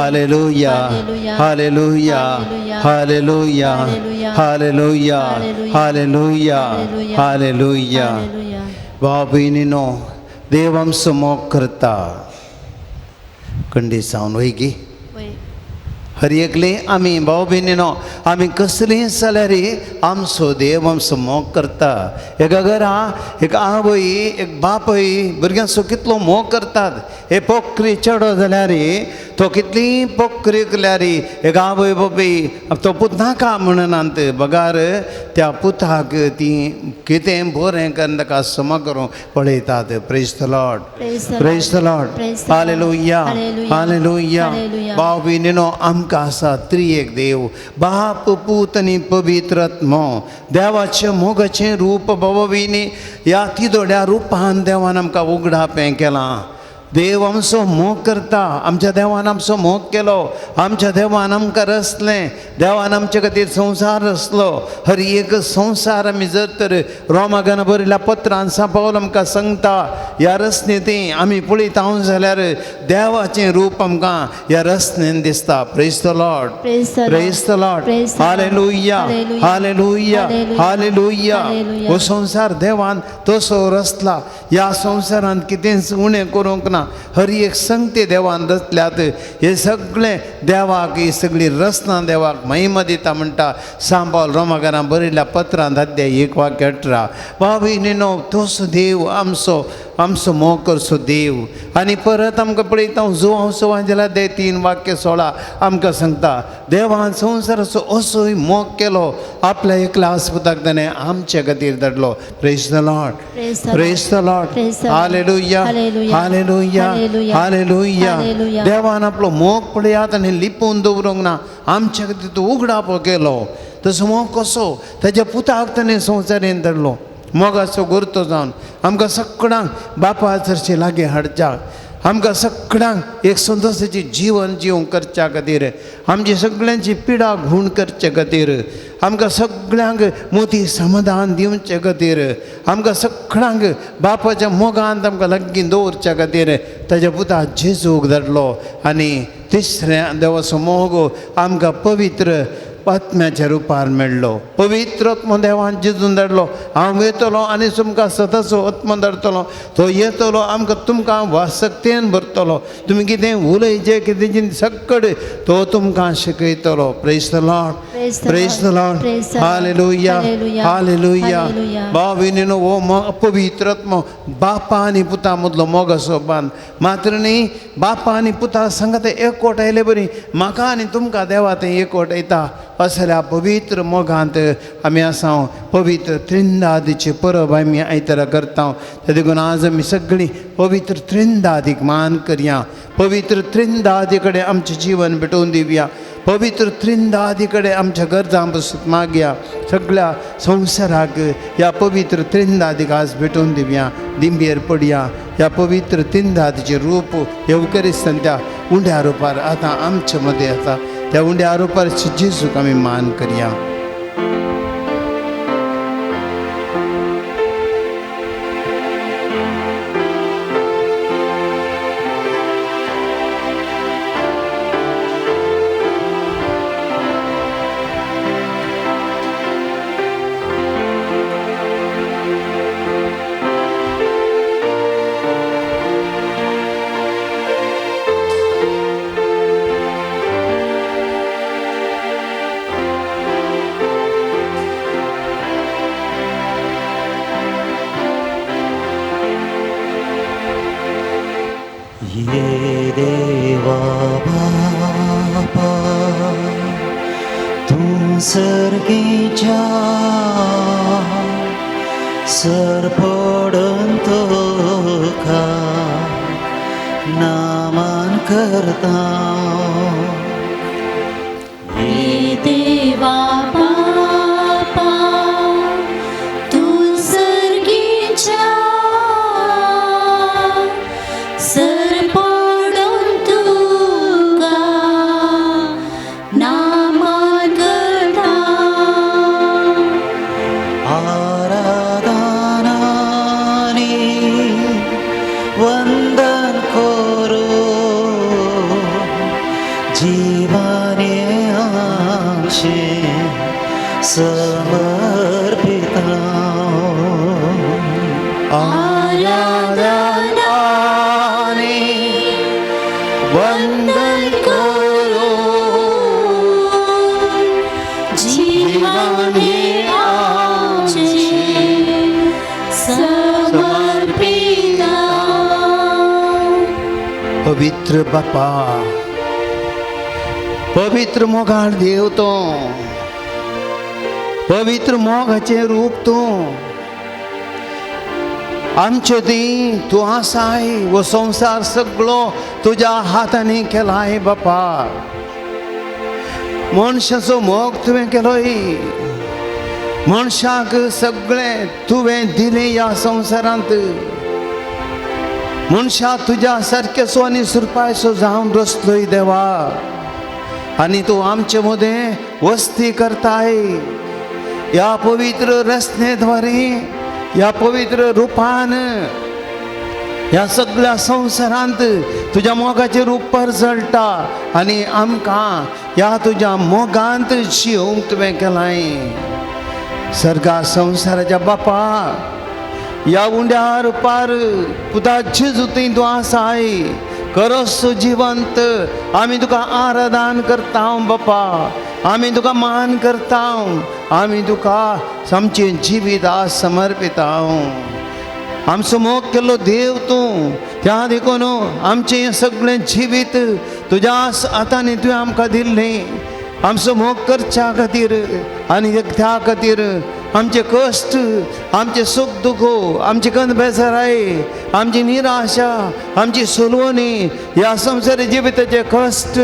Hallelujah. Hallelujah. Hallelujah. Hallelujah. Hallelujah. Hallelujah. भाव बहिणीनो, देव आमचो मोग करता. कंडी सावन वय गी हर एकले आमी भाव बहिणीनो, आमी कसलीं जाल्यार आमचो देव आमचो मोग करता. एका घरा एक आवय एक बापय भुरग्यांचो कितलो मोग करतात. हे पोकरी चेडो जाल्यार तो कितली पोकरी केल्यार एक आवय बाबी तो पूत नाका म्हणनात बगार त्या पुताक ती कितें बरें करून ताका सम करूं पळयतात. Praise the Lord. Praise the Lord. Hallelujah. Hallelujah. भाव भयणीनो, आमकां आसा त्रिएक देव, बाप पूत आनी पवित्र आत्मो. देवाचे मोगाचें रूप भाव भयणी, ह्या तिदोड्या रुपान देवान आमकां उगडाप हें केलां. देव आमचो मोग करता. आमच्या देवान आमचो मोग केलो. आमच्या देवान आमकां रचलें. देवान आमचे खातीर संवसार रचलो. हर एक संवसार आमी जर तर रोमागन बरयल्या पत्रान सांपावल आमकां सांगता, ह्या रचनेंत आमी पळयता जाल्यार देवाचें रूप आमकां ह्या रचनेन दिसता. Praise the Lord. Praise the Lord. Hallelujah. Hallelujah. Hallelujah. हो संवसार देवान तसो रचला. ह्या संवसारांत कितेंच उणें करूंक ना. हर एक संगते देवान रचल्यात. हे सगळे देवाक, ही सगळी रचना देवाक महिमा दिता म्हणटा सांबाळ रोमाकारां बरयल्या पत्रांत अध्याय 1 वाक्य 18. भाव भयणीनो, तोच देव आमचो मोग करचो देव. आनी परत आमकां पळयता जुवांव सुवांजेला अध्याय 3 वाक्य 16 आमकां सांगता, देवान संवसाराचो असोय मोग केलो, आपल्या एकल्या आस्पताक ताणें आमचे खातीर धाडलो. Praise the Lord. Praise the Lord. Hallelujah. Hallelujah. Hallelujah. देवान आपलो मोग पळयात आनी लिपोवन दवरूंक ना. आमचे खातीर तो उगडाप केलो. तसो मोग कसो? ताच्या पुताक ताणें संवसारीन धाडलो. मोगाचो गुर्तो जावन आमकां सगळ्यांक बापा चरचे लागीं हाडच्या, आमकां सगळ्यांक एक संतोशाची जीवन जीवंक करच्या खातीर, आमची सगळ्यांची पिडा घूण करचे खातीर, आमकां सगळ्यांक मोठी समाधान दिवचे खातीर, आमकां सगळ्यांक बापाच्या मोगांत आमकां लागीं दवरच्या खातीर ताच्या पुता जेजूक धाडलो. आनी तिसऱ्या देवाचो मोग आमकां पवित्र आत्म्याच्या रुपार मेळ्ळो. पवित्र आत्मो देवान जेजून धाडलो. हांव येतलो आनी तुमकां सदांचो आत्मो धाडटलो. तो येतलो आमकां तुमकां वासकतेन भरतलो. तुमी कितें उलयचें कितें सकड तो तुमकां शिकयतलो. Praise the Lord. Praise the Lord. Hallelujah. Hallelujah. भाव भयणीनो, हो पवित्र आत्मो बापा आनी पुता मदलो मोग असो बांद. मात्र न्ही, बापा आनी पुता सांगात एकवट आयले बरी, म्हाका आनी तुमकां देवा तें एकवट येता. असल्या पवित्र मोगांत आमी आसा. पवित्र त्रिंदादीची परब आमी आयतारा करता. ते देखून आज आमी सगळीं पवित्र त्रिंदादीक मान करया. पवित्र त्रिंदादी कडेन आमचें जीवन भेटोवन दिवया. पवित्र त्रिंदादी कडेन आमच्या गरजां पासून मागया. सगळ्या संवसाराक ह्या पवित्र त्रिंदादीक आज भेटोवन दिवया. दिंबेर पडया. ह्या पवित्र त्रिंदादीचें रूप येवकरिस्तान त्या उंड्या रुपार आतां आमचे मदें आसा. त्या उंड्या रुपार जेजूक आमी मान करया. ये देवा बापा, तू सर्गीच्या सर पडून तुका नामान करता. ये देवा बापा, तू सर्गीच्या सर पडून तुका नामान करता. आराधनानी वंदन करू आराधनाने वंदन करो जीवन हे आमचे समर्पित. पवित्र बापा, पवित्र मोगाळ देव तो, पवित्र मोगाचे रूप तू, आमचे ती तू आसाय व संसार सगळो तुझ्या हाताने केलाय बापा. मनशाचो मोग तुवें केलोय, मनशाक सगळें तुवें दिलें या संवसारांत. मनशा तुज्या सारकेसो आनी सुरपायसो जावन बसलोय देवा, आनी तूं आमचे मदें वस्ती करताय. या पवित्र रचनेद्वारे, या पवित्र रूपान या सगळ्या संवसारांत तुज्या मोगाचे रूप परजळटा आनी आमकां या तुज्या मोगांत जिवंक तुवें केलाय. सर्गा संवसाराच्या बापा, या उंड्यार पार पुता जेजूतय तूं आसाय. करस जिवंत आमी तुका आराधन करता बापा, आमी तुका मान करता, आमी तुका आमचें जिवीत आज समर्पिता. आमचो मोग केल्लो देव तूं, त्या देखून आमचें हें सगळें जिवीत तुज्या हातांनी तुवें आमकां दिल्लें. आमचो मोग करच्या खातीर आनी त्या खातीर आमचे कश्ट, आमचे सुख दुख, आमची कंद बेजाराय, आमची निराशा, आमची सुलवणी, ह्या संवसारी जिविताचे कश्ट,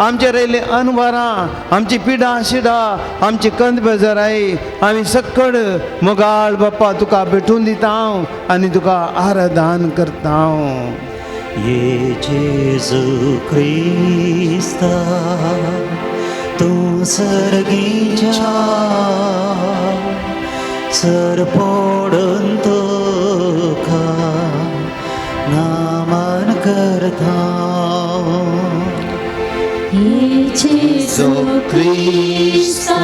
आमचे रायले अनवरां, आमची पिडा शिडा, आमची कंद बेजाराय आमी सकड मोगाळ बाप्पा तुका भेटून दिता आनी तुका आराधन करता. ये जेजू क्रिस्ता तूं सर्गीच्या सर पडून तुका नामान करता. जेजू ख्रिस्ता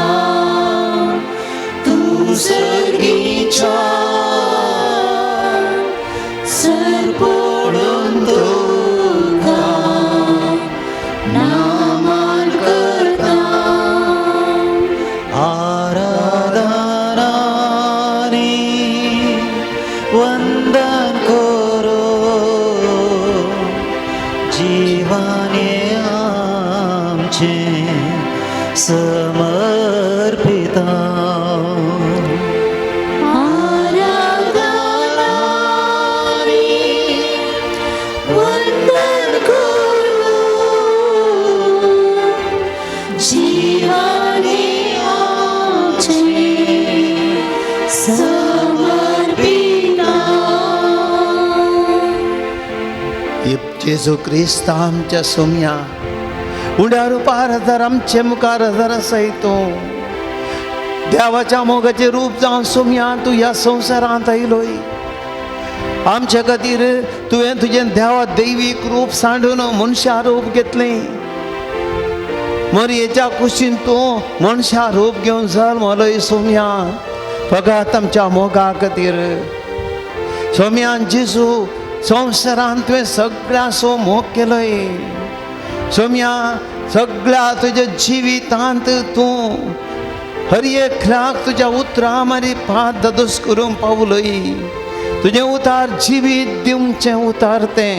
तूं सर्गीच्या सर पडून तुका नामान करता. आराधनाने वंदन करो जीवाने आमचे समर्पिता. वंदन करो जीवाने आमचे समर्पिता. जेजू क्रिस्त आमच्या सोम्या उड्या रुपार हजर आमचे मुखार हजर आसाय तूं. देवाच्या मोगाचे रूप जावन सोम्या तूं ह्या संवसारांत आयलोय. आमच्या खातीर तुवें तुजें देवा दैवीक रूप सांडून मनशा रूप घेतलें. मरयेच्या कुशीन तूं मनशा रूप घेवन जल्मलोय सोम्या, फकत आमच्या मोगा खातीर. सोम्या जेजू संवसारांत तुवें सगळ्यांचो मोग केलोय. सोम्या सगळ्या तुज्या जिवितांत तूं हर एकल्याक तुज्या उतरां मारी पात दादोस करूंक पावलोय. तुजें उतार जिवीत दिवचें उतार तें,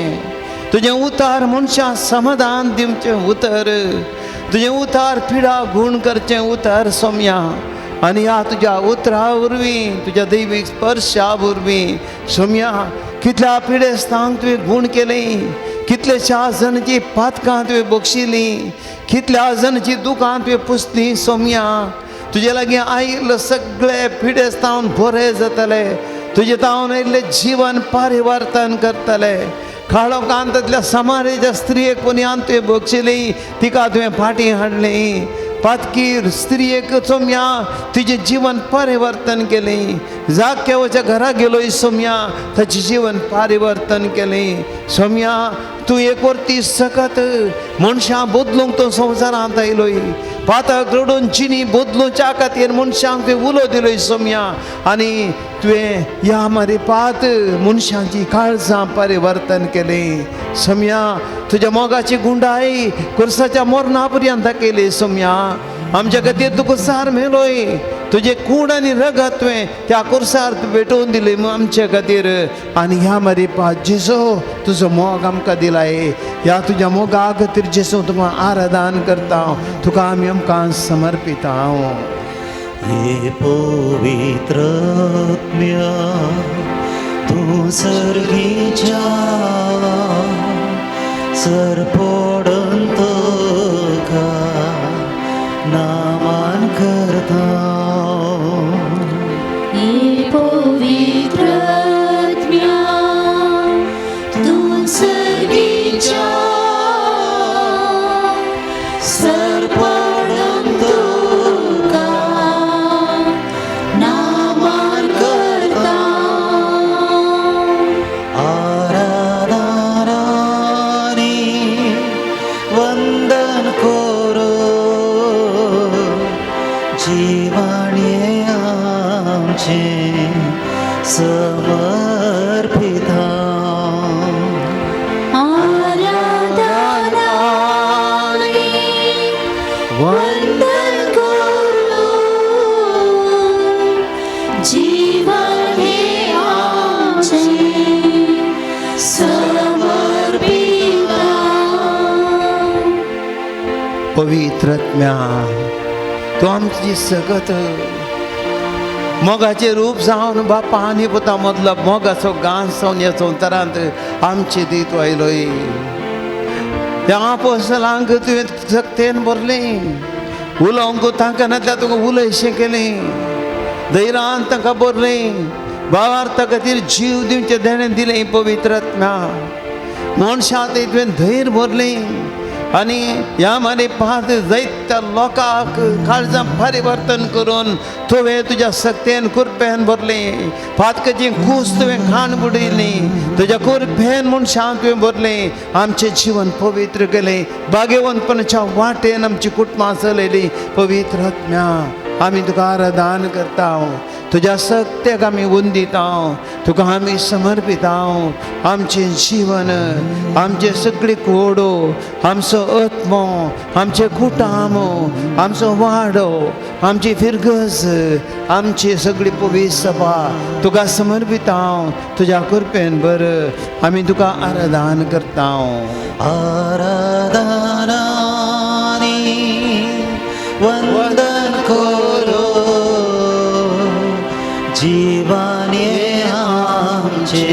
तुजें उतार मनशां समाधान दिवचें उतर, तुजें उतार पिडा गूण करचें उतर सोम्या. आनी ह्या तुज्या उतरा वरवीं, तुज्या दैवीक स्पर्शा वरवीं सोम्या कितल्या पिडेस्तांक तुवें गूण केलें, कितलेशा जाणांची पातकां तुवें बक्षिलीं, कितल्या जाणांची दुकां तुवें पुसलीं सोम्या. तुजे लागीं आयिल्ले सगळे पिडेस्तावन बरें जातले, तुजे तावन आयिल्लें जीवन परिवर्तन करतले. काळोखांतल्या समारेच्या स्त्रियेक पुण्यान तुवें बक्षिली, तिका तुवें फाटीं हाडलें. पातकीर स्त्रियेक सोम्या तिजें जीवन परिवर्तन केलें. जाक्केवाच्या घरा गेलोय सोम्या, ताचें जीवन परिवर्तन केलें. सोम्या तूं एक वर्ती सकत मनशां बदलूंक तो संवसारांत आयलोय. पातक रडून चिनी बदलूच्या खातीर मनशांक तुवें उलो दिलोय सोम्या आनी तुवें ह्या मारी पात मनशांची काळजां परिवर्तन केलें सोम्या तुज्या मोगाची गुंडाई कुर्साच्या मरणा पर्यंत केली सोम्या आमच्या खातीर तुका सार मेलोय तुझे कूड आनी रगत तुवें त्या कुर्सार भेटोवन दिली आमचे खातीर आनी ह्या मारी पा जेसो तुजो मोग आमकां दिलाय ह्या तुज्या मोगा खातीर जेसो तुका आराधन करता तुका आमी आमकां समर्पिता ये पवित्र आत्म्या तू सर्गीच्या सरपडून तुका नामान करता हे पवित्र आत्म्या तू सर्गीच्या सरपडून तुका नामान करता आराधनानी वंदन करो जीवाणे आमचे समर्पिता आराधनानी वंदन करो जीवन हे आमचे समर्पिता पवित्रत्म्या तू आमची सगत मोगाचे रूप जावन बापा आनी पुता मदलो मोगाचो गांस जावन ह्या संवसारांत आमचे दीत आयलोय त्या आपोस्तलांक तुवें सक्तेन भरलें उलोवंक तांकां नातल्या तुका उलयशें केलें धैर्यान तांकां भरलें भावार्था खातीर जीव दिवचे देणें दिलें पवित्रत्म्या मनशां तुवें धैर्य भरलें आनी ह्या मारी पात जायत्या लोकांक काळजां परिवर्तन करून तुवें तुज्या सक्तेन कुरपेन भरलें पातकाची कूस तुवें खाण बुडयली तुज्या कुरपेन मनशां तुवें भरलें आमचें जीवन पवित्र केलें भाग्यवंतपणाच्या वाटेन आमची कुटुंबां चलयलीं पवित्र आत्म्या आमी तुका आराधन करता तुज्या सक्तेक आमी वंदिता तुका आमी समर्पिता आमचें जीवन आमचे सगळी कोडो आमचो आत्मो आमचे कुटाम आमचो वाडो आमची फिरगस आमची सगळी पवित्र सभा तुका समर्पिता तुज्या कृपेन बर आमी तुका आराधन करता आराधनानी वंदन करो जीवाने आमचे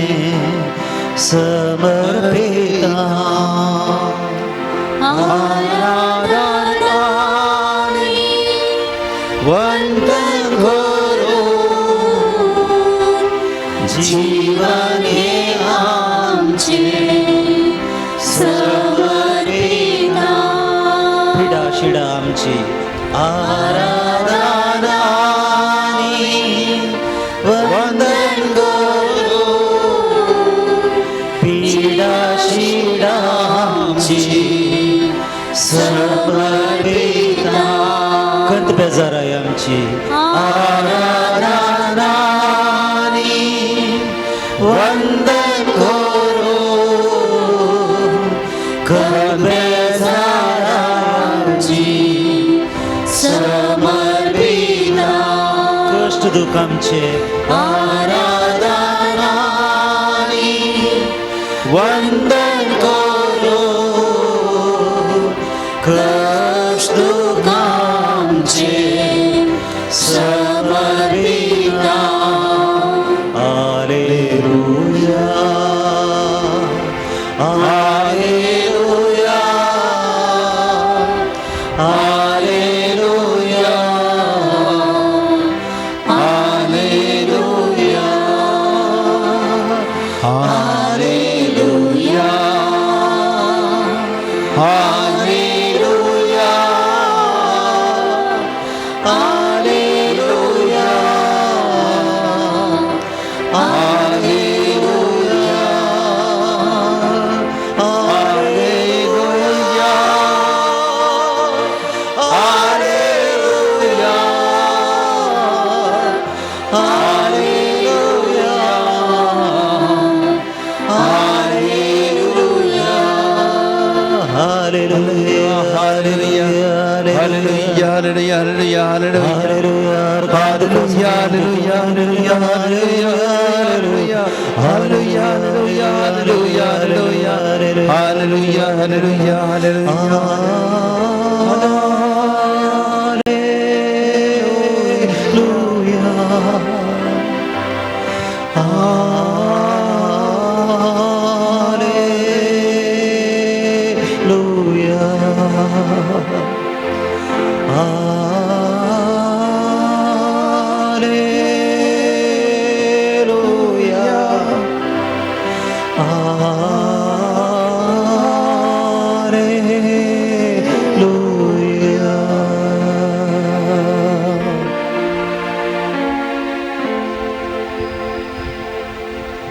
समर्पिता आराधनानी वंदन करो जीवाने आमचे समर्पिता पिडा शिडा आमची आराधनानी वंदन करो पिडा शिडा आमची समर्पिता कंत बेजाराय आमची आराधनानी वंदन करो कंत बेजारा आमची समर्पिता कष्ट दुःख आमचे आराधनानी वंदन करो कष्ट दुःख आमचे समर्पिता hallelujah hallelujah hallelujah hallelujah hallelujah hallelujah hallelujah hallelujah hallelujah hallelujah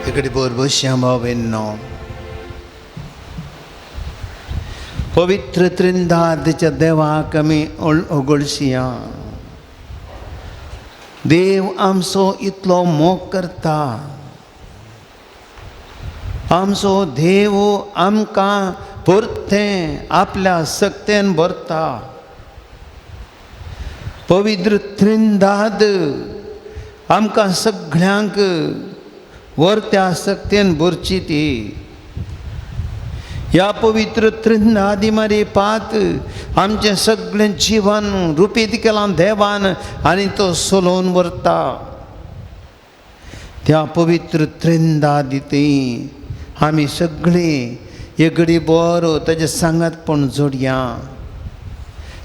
इकडे बरोबर श्यामावेंनो पवित्र त्रिंदादच्या देवाक आमी ओगळशिया देव आमचो इतलो मोग करता आमचो देव आमकां परतें आपल्या सक्तेन भरता पवित्र त्रिंदाद आमकां सगळ्यांक वरत्या सक्तेन भरची ती ह्या पवित्र त्रिंदादी मारी पात आमचें सगळें जिवन रुपीत केलां देवान आनी तो सोलोवन व्हरता त्या पवित्र त्रिंदादीती आमी सगळीं एगडी बरो ताजे सांगातपण जोडया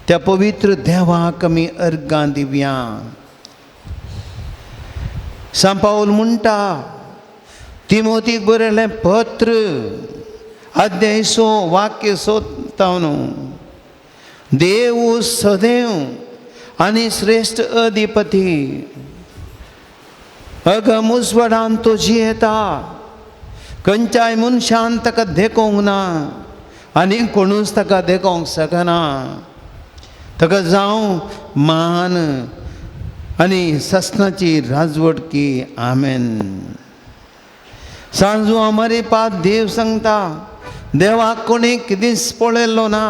त्या पवित्र देवाक आमी अर्गां दिवया सान पाऊल म्हणटा तिमोथीक बरयलें पत्र अध्याय 6 वाक्य 57 देव सदैव आनी श्रेष्ठ अधिपती अगमुसवडान तो जियेता खंयच्याय मनशान ताका देखोंक ना आनी कोणूच ताका देखोंक शकना ताका जावं मान आनी सस्नाची राजवटकी आमेन सांजू आमारी पात देव सांगता देवाक कोणी कितेंच पळयल्लो ना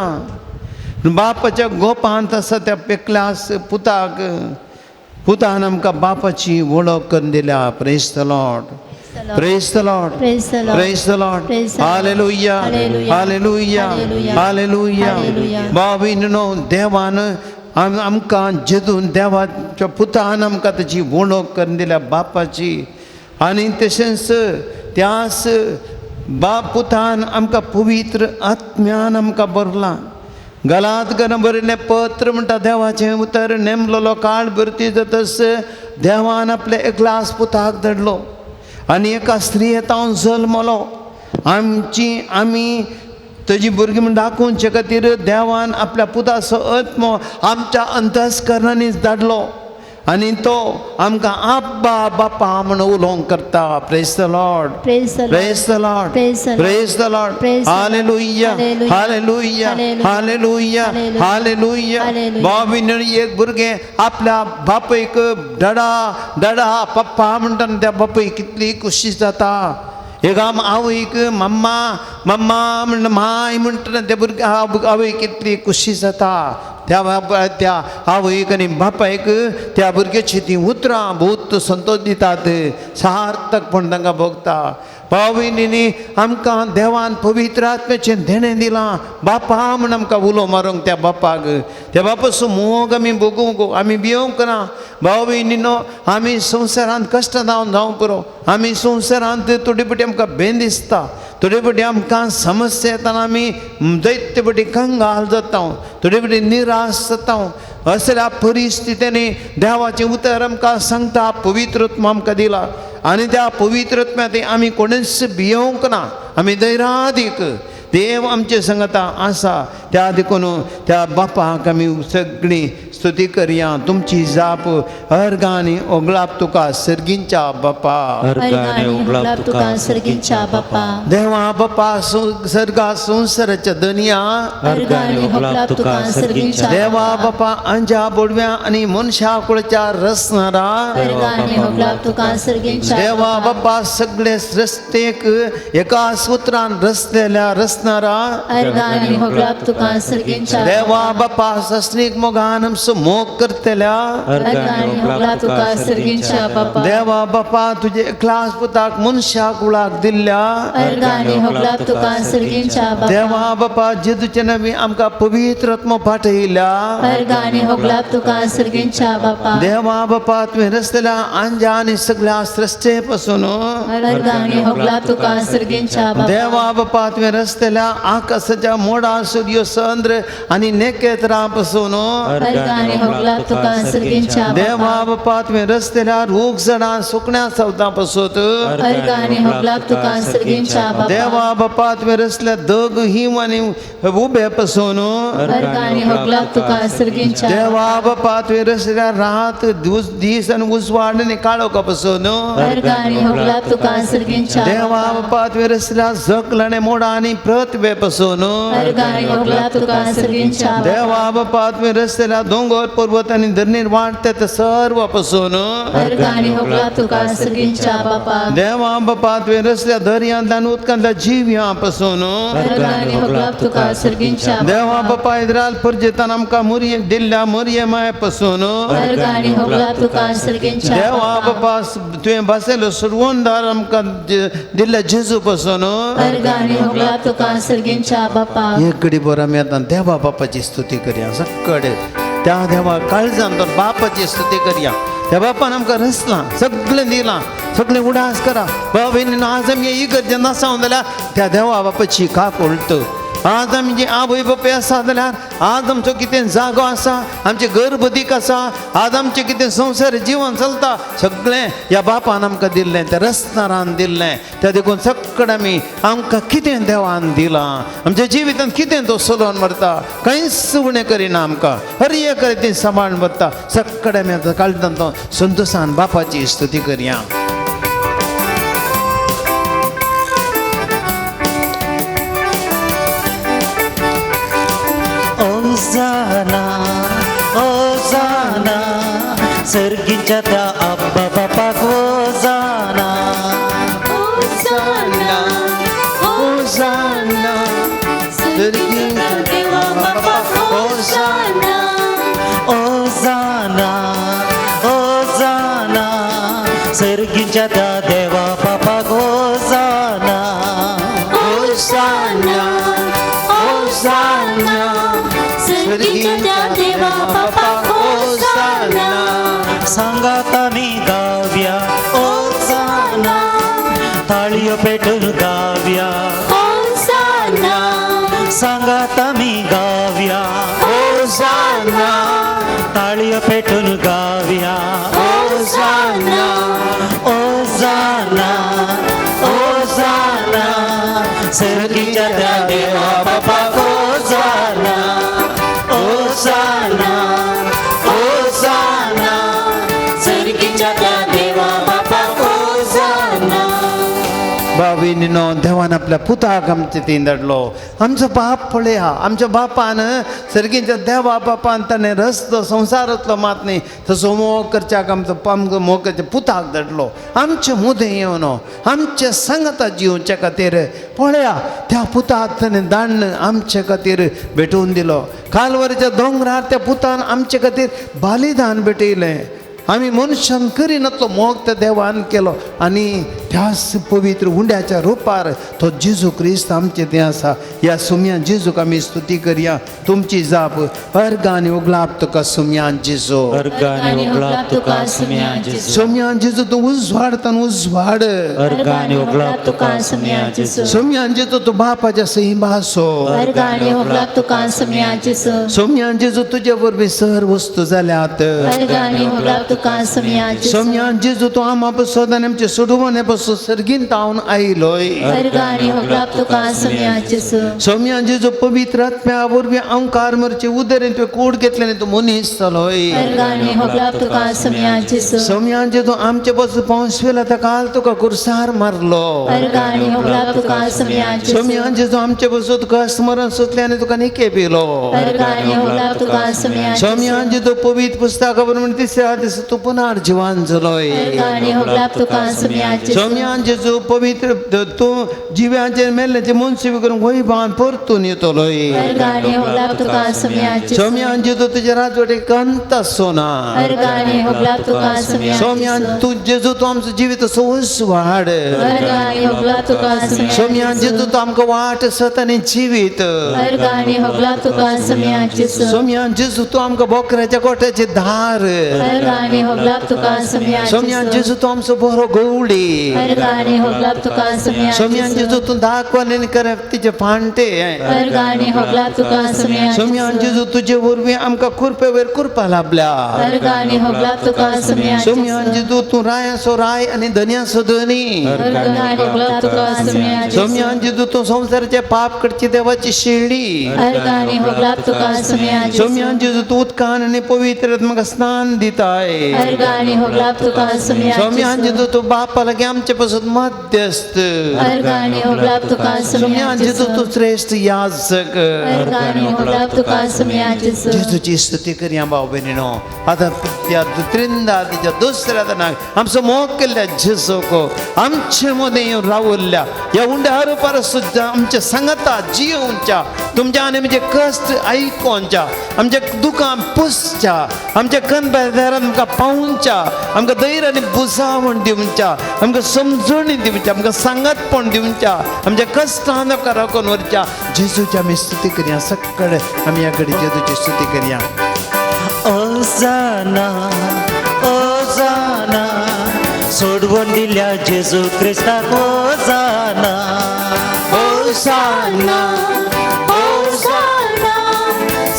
बापाच्या गोपांत आसा त्या पेकल्यास पुतान आमकां बापाची वळख करून दिल्या praise the Lord Praise the Lord. Praise the Lord. Praise the Lord. Praise the Lord. Hallelujah. Hallelujah. Hallelujah. Hallelujah. Hallelujah. Hallelujah. भाविनो देवान आमकां जेदून देवाच्या पुतान आमकां ताची वळख करून दिल्या बापाची आनी तशेंच त्याच पुतान आमकां पवित्र आत्म्यान आमकां भरला गलात बरयलें पत्र म्हणटा देवाचें उतर नेमलेलो काळ भरती जातस देवान आपले एकलास पुताक धाडलो आनी एका स्त्रियेतावन जल्मलो आमी ताजी भुरगीं म्हण दाखोवचे खातीर देवान आपल्या पुताचो आत्मो आमच्या अंतस्करणांनी धाडलो आनी तो आमकां आब्बा बापा म्हण उलोवंक करता praise the Lord Praise the Lord. Praise the Lord Praise the Lord. Praise the Lord Praise the Lord. Hallelujah Hallelujah. Hallelujah Hallelujah. Hallelujah Hallelujah. Hallelujah Hallelujah. भाविनो एक भुरगें आपल्या बापयक डडा डडा पप्पा म्हणटा त्या बापयक कितली खुशी जाता एक आवयक मम्मा मम्मा म्हण माय म्हणटा त्या भुरग्या आवयक कितली खुशी जाता त्या आवयक आनी बापायक त्या भुरग्याची ती उतरां बहुत संतोश दितात सार्थकपण तांकां भोगता भाविनींनी आमकां देवान पवित्र आत्म्याचें देणें दिलां बापा म्हण आमकां उलो मारूंक त्या बापाचो मोग आमी भोगूंक आमी भियोंक ना भाव भयणीनो आमी संवसारांत कश्ट जावं पुरो आमी संवसारांत थोडी फावटी आमकां भेन दिसता थोडे फावटी आमकां समस्या येताना आमी दैत्य फावटी कंगाल जाता थोडे फावटी निराश जाता असल्या परिस्थितींनी देवाचें उतर आमकां सांगता पवित्र आत्मा आमकां दिला आनी त्या पवित्र आत्म्यात आमी कोणीच भियोंक ना आमी दैरादीक देव आमचे संगता आसा त्या देखून त्या बापाक आमी सगळीं स्तुती करया तुमची जाप अर्गांनी ओगळाप तुका सर्गींच्या बापा अर्गांनी ओगळाप तुका सर्गींच्या बापा देवा बापा सर्गा संसाराच्या दुनिया अर्गांनी ओगळाप तुका सर्गींच्या देवा बापा अंजा बोडव्या आनी मनशा कुळच्या रचणारा अर्गांनी ओगळाप तुका सर्गींच्या देवा बापा सगळे रस्तेक एका सूत्रान रचलेल्या रचणारा अर्गांनी ओगळाप तुका सर्गींच्या देवा बापा सस्नीक मोगान आमचो आमचं मोग करतल्या अर्गानी होगला तुका सर्गींच्या बापा देवा बापा तुझे क्लास पुताक मनशाक उळाक दिल्ल्या अर्गानी होगला तुका सर्गींच्या बापा देवा बापा जेजूचे नवी आमकां पवित्र आत्मा पाठयल्या अर्गानी होगला तुका सर्गींच्या बापा देवा बापा तुवें रचलेल्या अंजा आनी सगळ्या सृश्टे पासून अर्गानी होगला तुका सर्गींच्या बापा देवा बापा तुवें रचलेल्या आकाशाच्या मोडा सूर्य चंद्र आनी नखेत्रां पासून अर्गानी होगला तुका सर्गींच्या देवा बापा तुवें रचलेल्या रूख झाडां सुकण्या सावतां पासून अर्गानी होगला तुका सर्गींच्या बापा देवा बापा तुवें रचल्या दग हिम आनी उबे पासून अर्गानी होगला तुका सर्गींच्या देवा बापा तुवें रचलेल्या रात दीस आनी उजवाड आनी काळोखा पासून अर्गानी होगला तुका सर्गींच्या देवा बापा तुवें रचल्या जखल आनी मोडा आनी पृथ्वे पासून अर्गानी होगला तुका सर्गींच्या देवा बापा तुवें रचलेल्या दोंगर पर्वत आनी धरणीर वाडटे ते सर्व पासून अर्गानी होगला तुका सर्गींच्या बापा देवा बापा तुवें रचल्या दर्यांतल्या आनी उदकांतल्या जिव्यां पासून अर्गानी होगला तुका सर्गींच्या देवा बापा इद्राल पर्जतान आमकां मुरये दिल्ल्या मुरये माय पासून अर्गानी होगला तुका सर्गींच्या देवा बापा तुवें बसयलो सुरवंदार आमकां दिल्ल्या जेजू पासून अर्गानी होगला तुका सर्गींच्या बापा एक घडी बरो आमी आतां देवा बापाची स्तुती करया सकड त्या देवा काळजान तर बापाची स्तुती करया त्या बापान आमकां रचलां सगळें दिलां सगळें उडास करा बाबा आज आमी इगर्जेन आसा जाल्यार त्या देवा बापाची काक उलट आज आमी जे आवय बापूय आसा जाल्यार आज आमचो कितें जागो आसा आमचे घर बदीक आसा आज आमचें कितें संवसार जिवन चलता सगळें ह्या बापान आमकां दिल्लें त्या रस्तारान दिल्लें त्या देखून सकड आमी आमकां कितें देवान दिलां आमच्या जिवितांत कितें तो चलोवन व्हरता कांयच उणें करिना आमकां हर एक रितीन सांबाळून व्हरता सकड आमी आतां काळजांत तो संतोशान बापाची स्तुती करया ओजाना ओजाना सर्गीच्या त्या आब्बा बापाक ओजाना होसाना होसाना सर्गींच्या देवा बापा होसाना ओजाना ओजाना सर्गीच्या त्या देवा बापाक ओजाना होसाना होसाना सर्गींच्या देवा बापा होसाना सांगात आमी गाव्या ओजाना ताळयो पेटून गाव्या होसाना सांगात आमी गाव्या ओजाना ताळयो पेटून गाव्या होसाना ओजाना ओजाना सर्गीच्या त्या देवा बापाक ओजाना ओजाना ओजाना सर्गीच्या त्या देवा बापाक ओजाना बाबीनो देवान आपल्या पुताक आमचे तीन धाडलो आमचो बाप पळया आमच्या बापान सर्गीच्या देवा बापान ताणें रस्तो संवसारांतलो मात न्ही तसो मोग करच्याक आमकां मोग करच्या पुताक धाडलो आमचे मुदें येवन आमचे सांगता जिवच्या खातीर पळया त्या पुताक ताणें धाडन आमचे खातीर भेटून दिलो कालवारीच्या दोंगरार त्या पुतान आमचे खातीर बलिदान भेटयलें आमी मनशान करिनातलो मोग त्या देवान केलो आनी त्याच पवित्र उंड्याच्या रुपार तो जेजू क्रिस्त आमचे तें आसा ह्या सुमयान जेजूक आमी स्तुती करया तुमची जाप अर्गानी उगलाप तुका सुमयान जेजू अर्गानी उगलाप तुका सुमयान जेजू सुमयान जेजू तूं उजवाडतान उजवाड अर्गानी उगलाप तुका सुमयान जेजू सुमयान जेजू तूं बापाच्या सैबासो अर्गानी होगलाप तुका सुमयान जेजू सुमयान जेजू तुजे वरवीं सर वस्तू जाल्यात अर्गानी होगलाप तुका सुमयान जेजू सुमयान जेजू तूं आमा पासून आनी आमचे सोडवणे पासून सर्गीन तावन आयलोय अर्गानी होगलाप तुका सुमयान जेजू सोम्यान जेजू पवित्र आत्म्या वरवीं अंकार मरचे उदरेन तुवें कूड घेतले आनी तूं मनीस जालोय अर्गानी होगलाप तुका सुमयान जेजू सोम्यान जेजू आमचे पासून पावसवेला ताका तुका कुरसार मारलो अर्गानी होगलाप तुका सुमयान जेजू सोम्यान जेजू आमचे पासून तुका स्मरण सुचले आनी तुका निके पिलो अर्गानी होगलाप तुका सुमयान सोम्यान जेजू पवित्र पुस्तका प्रमाणे तिसऱ्या दिसा तूं पुनर्जीवन जालोय अर्गानी होगलाप तुका सुमयान जेजू सोम्यान जेजू पवित्र तूं जिव्याचे मेल्ल्याचे मनसेवी करून गोंयबान परतून येतलोय अर्गाने होगलाप तुका सम्या जेजू सोम्यान जेजू तुझे राजवटीक अंत आसोना अर्गाने होगलाप तुका सम्या सोम्यान तू जेजू तूं आमचो जिवीत सोस वाड अर्गाने होगलाप तुका सम्या सोम्यान जेजू तूं आमकां वाट सत आनी जिवीत अर्गाने होगलाप तुका सम्या जेजू सोम्यान जेजू तूं आमकां बोकऱ्याच्या गोठ्याचे धार अर्गाने होगलाप तुका सम्या सोम्यान जेजू तूं आमचो बरो गवडी अर्गाने होगलाप तुका सम्या सोम्यान जेजू तूं दाखवलें करप तिचे फांटे अर्गाने होगलाप तुका सम्या सोम्यान जेजू तुजे वरवीं आमकां कुरपे वयर कुरपा लाभल्या अर्गाने होगलाप तुका सम्या सोम्यान जेजू तूं रायासो राय आनी धन्यासो धनी अर्गाने होगलाप तुका सम्या सोम्यान जेजू तूं संवसाराचे पाप करची देवाची शिडी अर्गाने होगलाप तुका सम्या सोम्यान जेजू तूं उदकान आनी पवित्र म्हाका स्नान दिताय अर्गाने होगलाप तुका सम्या सोम्यान जेजू तूं बापा लागीं आमचे पासून मध्यस्थ अर्गाने होगलाप तुका सम्या सोम्यान जेजू तूं श्रेष्ठ याजक अर्गाने होगलाप तुका सम्या जेजूची स्तुती करया भाव भयणीनो आतां त्या त्रिंदा तिच्या दुसऱ्या दनाक आमचो मोग केल्ल्या जेजूको आमचे मदें येवन रावल्ल्या ह्या उंड्या हारोपार सुद्दां आमच्या सांगाता जियोवच्या तुमच्या आनी म्हणजे कश्ट आयकोवच्या आमच्या दुखां पुसच्या आमच्या कणभ्यादारांत आमकां पावोवच्या आमकां धैर्य आनी बुजावण दिवच्या आमकां समजणी दिवच्या आमकां सांगतपण दिवच्या आमच्या कश्टांत आमकां राखून व्हरच्या जेजूची आमी स्तुती करया सक्कळ आमी ह्या घडी जेजूची स्तुती करया ओसाना ओसाना सोडवून दिल्या जेजू क्रिस्ताक ओसाना ओसाना होसाना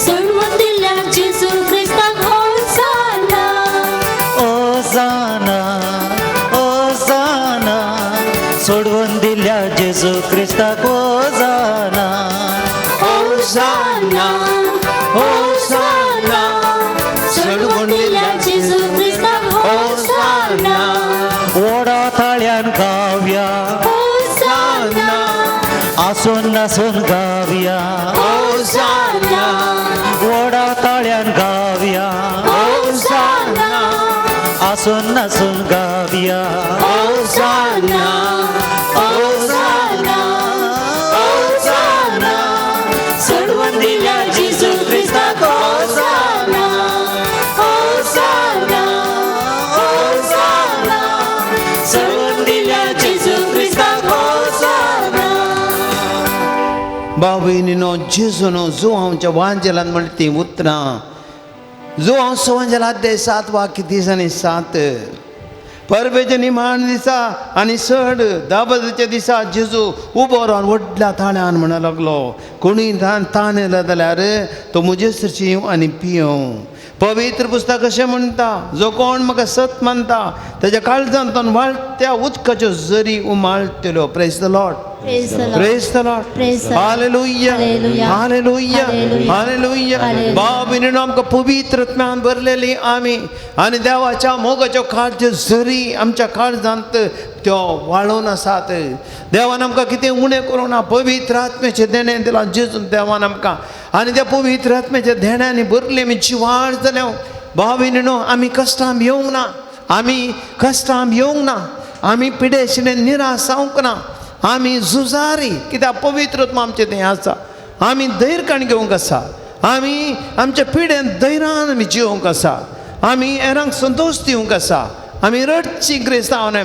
सोडवून दिल्या जेजू ख्रिस्ताक होसाना ओसाना ओसाना सोडवून दिल्या जेजू क्रिस्ताक ओसाना ओसाना ओसाना सोडवून दिल्या जेजू ख्रिस्ताक होसाना ओडा थाळ्यान गावया होसाना आसून नासून गावया ओसाना ओडा थाळ्यान गावया होसाना आसून नासून गावया ओसाना होसाना होसाना सोडवून दिल्या जेजू ख्रिस्ताक होसाना होसाना होसाना सोडवून दिल्या जेजू ख्रिस्ताक होसाना भाव भयणीनो जेजूनो जो आमच्या वांजेलान म्हणटा ती उतरां जो हांव सवंजला अध्याय 7 वाक्य 30 आनी 7 परबेच्या निमाण दिसा आनी चड दाबजाच्या दिसा जेजू उबो रावन व्हडल्या थाळ्यान म्हणूं लागलो कोणूय ताण येयलो जाल्यार तो म्हजे सरची येवं आनी पियों पवित्र पुस्तक अशें म्हणटा जो कोण म्हाका सत मानता ताच्या काळजांतून वाळट्या उदकाच्यो झरी उमाळटल्यो praise the Lord Praise the Lord. Praise the Lord. Praise the Lord. Hallelujah. Hallelujah. Hallelujah. Hallelujah. Hallelujah. Hallelujah. भाव भयणीनो आमकां पवित्र आत्म्यान भरलेली आमी आनी देवाच्या मोगाच्यो काळज्यो झरी आमच्या काळजांत त्यो वाळून आसात देवान आमकां कितें उणें करूं ना पवित्र आत्म्याचें देणें दिलां जेजून देवान आमकां आनी त्या पवित्र आत्म्याच्या देण्यांनी भरली आमी जिवाळ जाल्या भाव भयणीनो आमी कश्टां येवंक ना आमी कश्टां येवंक ना आमी पिडेशिणें निराश जावंक ना आमी झुजारी कित्याक पवित्र आत्मा आमचें थंय आसा आमी धैर्यकाण घेवंक आसा आमी आमच्या पिड्यान धैर्यान आमी जिवंक आसा आमी हेरांक संतोश दिवंक आसा आमी रडची क्रिस्तांव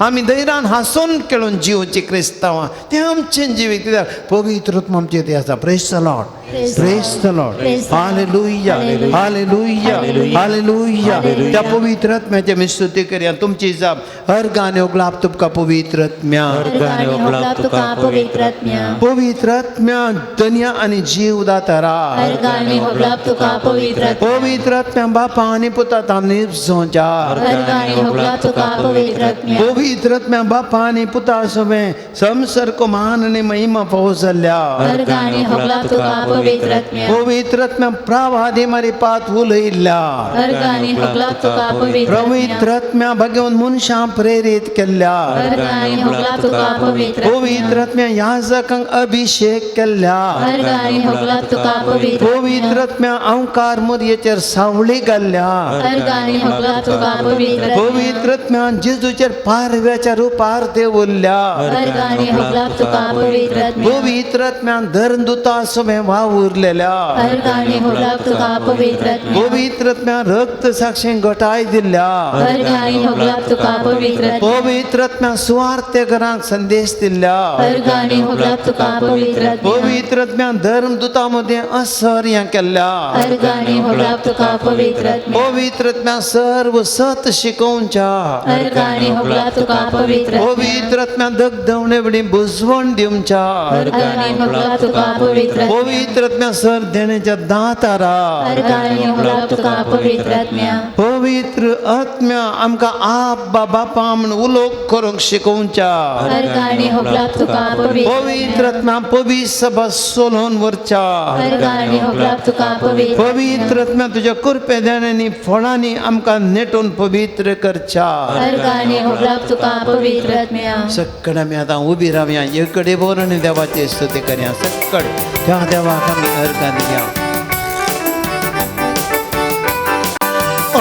आमी धैर्यान हांसून खेळून जिवची क्रिस्तांवां तें आमचें जिवीत कित्याक पवित्र आत्मा आमचें थंय आसा praise the Lord praise the Lord hallelujah hallelujah hallelujah त्या पवित्र आत्म्याचे आमी स्तुती करया तुमची जाप अर्गाने ओगलाप तुमका पवित्र आत्म्या अर्गाने होगलाप तुका पवित्र आत्म्या पवित्र आत्म्या दुनिया आनी जीव दातारा अर्गाने होगलाप तुका पवित्र आत्म्या पवित्र आत्म्या बापा आनी पुता तामनी सोंच्या अर्गाने होगलाप तुका पवित्र आत्म्या पवित्र आत्म्या बापा आनी पुता सोबे संसर को मान आनी महिमा पावस जाल्ल्या अर्गाने होगलाप तुका पवित्र आत्म्या पवित्र आत्म्या प्रावादी मारी पात उलयल्ल्या अर्गाने होगलाप तुका पवित्र पवित्र आत्म्या भगवंत मनशां प्रेरीत केल्ल्या अर्गाने होगलाप तुका पवित्र पवित्र आत्म्या याजकांक अभिषेक केल्ल्या अर्गाने होगलाप तुका पवित्र पवित्र आत्म्या अवकार मर्येचेर सावळी घाल्ल्या अर्गाने होगलाप तुका पवित्र पवित्र आत्म्या जेजूचेर पार आडव्याच्या रुपार ते उरल्या वर्गाने हुगला तुका पवित्रात्म्या पवित्रात्म्यान धर्मदूता समे वावुरलेल्या वर्गाने हुगला तुका पवित्रात्म्या पवित्रात्म्यान रक्त साक्षी घटाय दिल्या वर्गाने हुगला तुका पवित्रात्म्या पवित्रात्म्यान सुवार्थेकरांक संदेश दिल्या वर्गाने हुगला तुका पवित्रात्म्या पवित्रात्म्यान धर्मदूतामध्ये असहर्य केल्या वर्गाने हुगला तुका पवित्रात्म्या पवित्रात्म्यान सर्व सत शिकवच्या वर्गाने हुगला तुका पवित्रात्म्या पवित्रात्म्यान दगदवणे बडी बुजवण दिवच्या वर्गाने हुगला तुका पवित्रात्म्या पवित्रात्म्यान सर देण्याच्या दातारा वर्गाने हुगला तुका पवित्रात्म्या पवित्र आत्म्या आमकां आब्बा बापा म्हणून उलोक करूंक शिकोवच्या वर्गाने हुगला तुका पवित्रात्म्या पवित्र आत्म्या पवित्र सभा सोलोन वरच्या वर्गाने हुगला तुका पवित्रात्म्या पवित्र आत्म्या तुझ्या कृपेदानांनी फळांनी आमकां नेटून पवित्र करच्या वर्गाने हुगला तुका पवित्रात्म्या सक्कड आमी आतां उबी रावया एकडे बोरून देवाची स्तुती करया सक्कड त्या देवाक आमी अर्घ दिया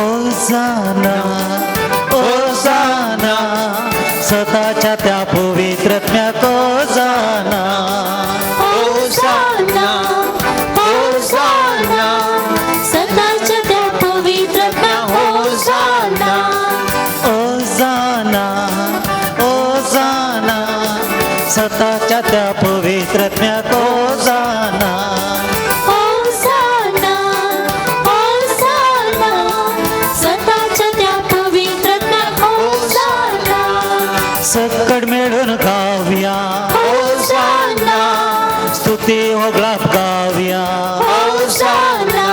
ओसाना ओसाना स्वतःच्या त्या पवित्रात्म्याक ओसाना होसाना होसाना सदाच्या त्या पवित्रात्म्या होसाना ओसाना ओसाना स्वतःच्या त्या पवित्रात्म्याक ओसाना होसाना होसाना सदाच्या त्या पवित्रात्म्या होसाना सकड मेळून गावया होसाना स्तुती होगळात गावया होसाना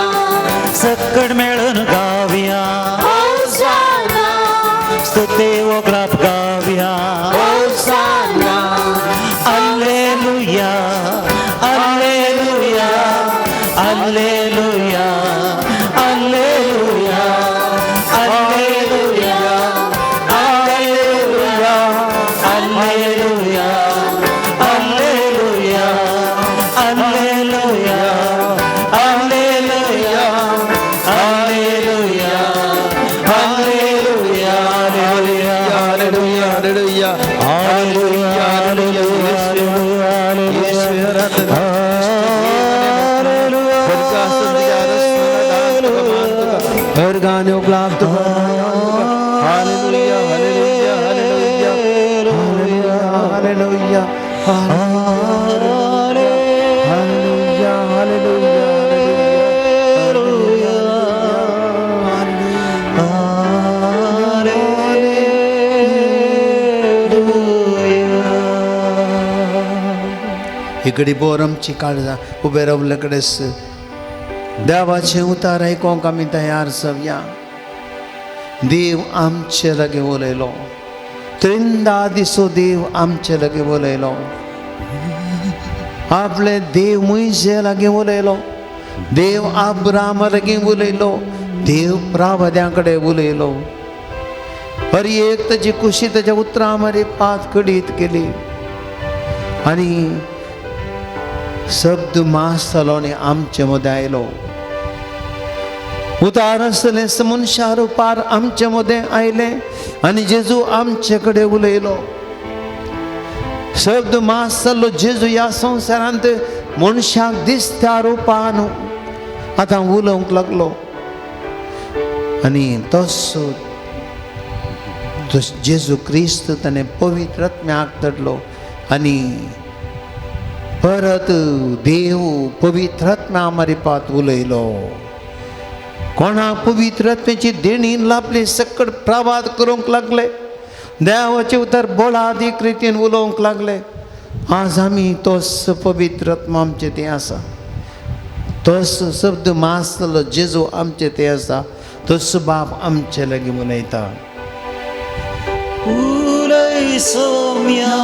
सकड मेळून गावया होसाना स्तुती होगळात गावया होसाना Alleluia, Alleluia, Alleluia, Alleluia, Alleluia, Alleluia, Alleluia, Alleluia, Alleluia, Alleluia, Alleluia, Alleluia, Alleluia, Hallelujah. Organe uglap tu Hallelujah, hallelujah, hallelujah, hallelujah, hallelujah, hallelujah, hallelujah, इकडे बोरमची काळजा उभे रावल्याकडेच देवाचे उतार ऐकूंक आमी तयार सवया देव आमचे लगे उलयलो त्रिंदा दिसो देव आमचे लगे उलयलो आपले देव मुयजे लागे उलयलो देव अब्रामा लागी उलयलो देव प्रावद्यां कडेन उलयलो हर एक ताची कुशी ताच्या उतरां मरे पात कडीत केली आनी शब्द मास जालो आनी आमचे मदें आयलो उतार आसले मनशा रुपार आमचे मदें आयले आनी जेजू आमचे कडेन उलयलो शब्द मास जाल्लो जेजू ह्या संवसारांत मनशाक दिसत्या रुपान आतां उलोवंक लागलो आनी तसो जेजू क्रिस्त ताणें पवित्र आत्म्याक धरलो आनी परत देव पवित्र आत्म्या मारिपात उलयलो कोणाक पवित्र आत्म्याची देणी लाभली सकट प्रवाद करूंक लागले देवाचे उतर बोळादीक रितीन उलोवंक लागले आज आमी तोच पवित्र आत्मा आमचे ते आसा तोच शब्द मास जालो जेजू आमचे ते आसा तोच बाप आमचे लागीं उलयता उलय सोम्या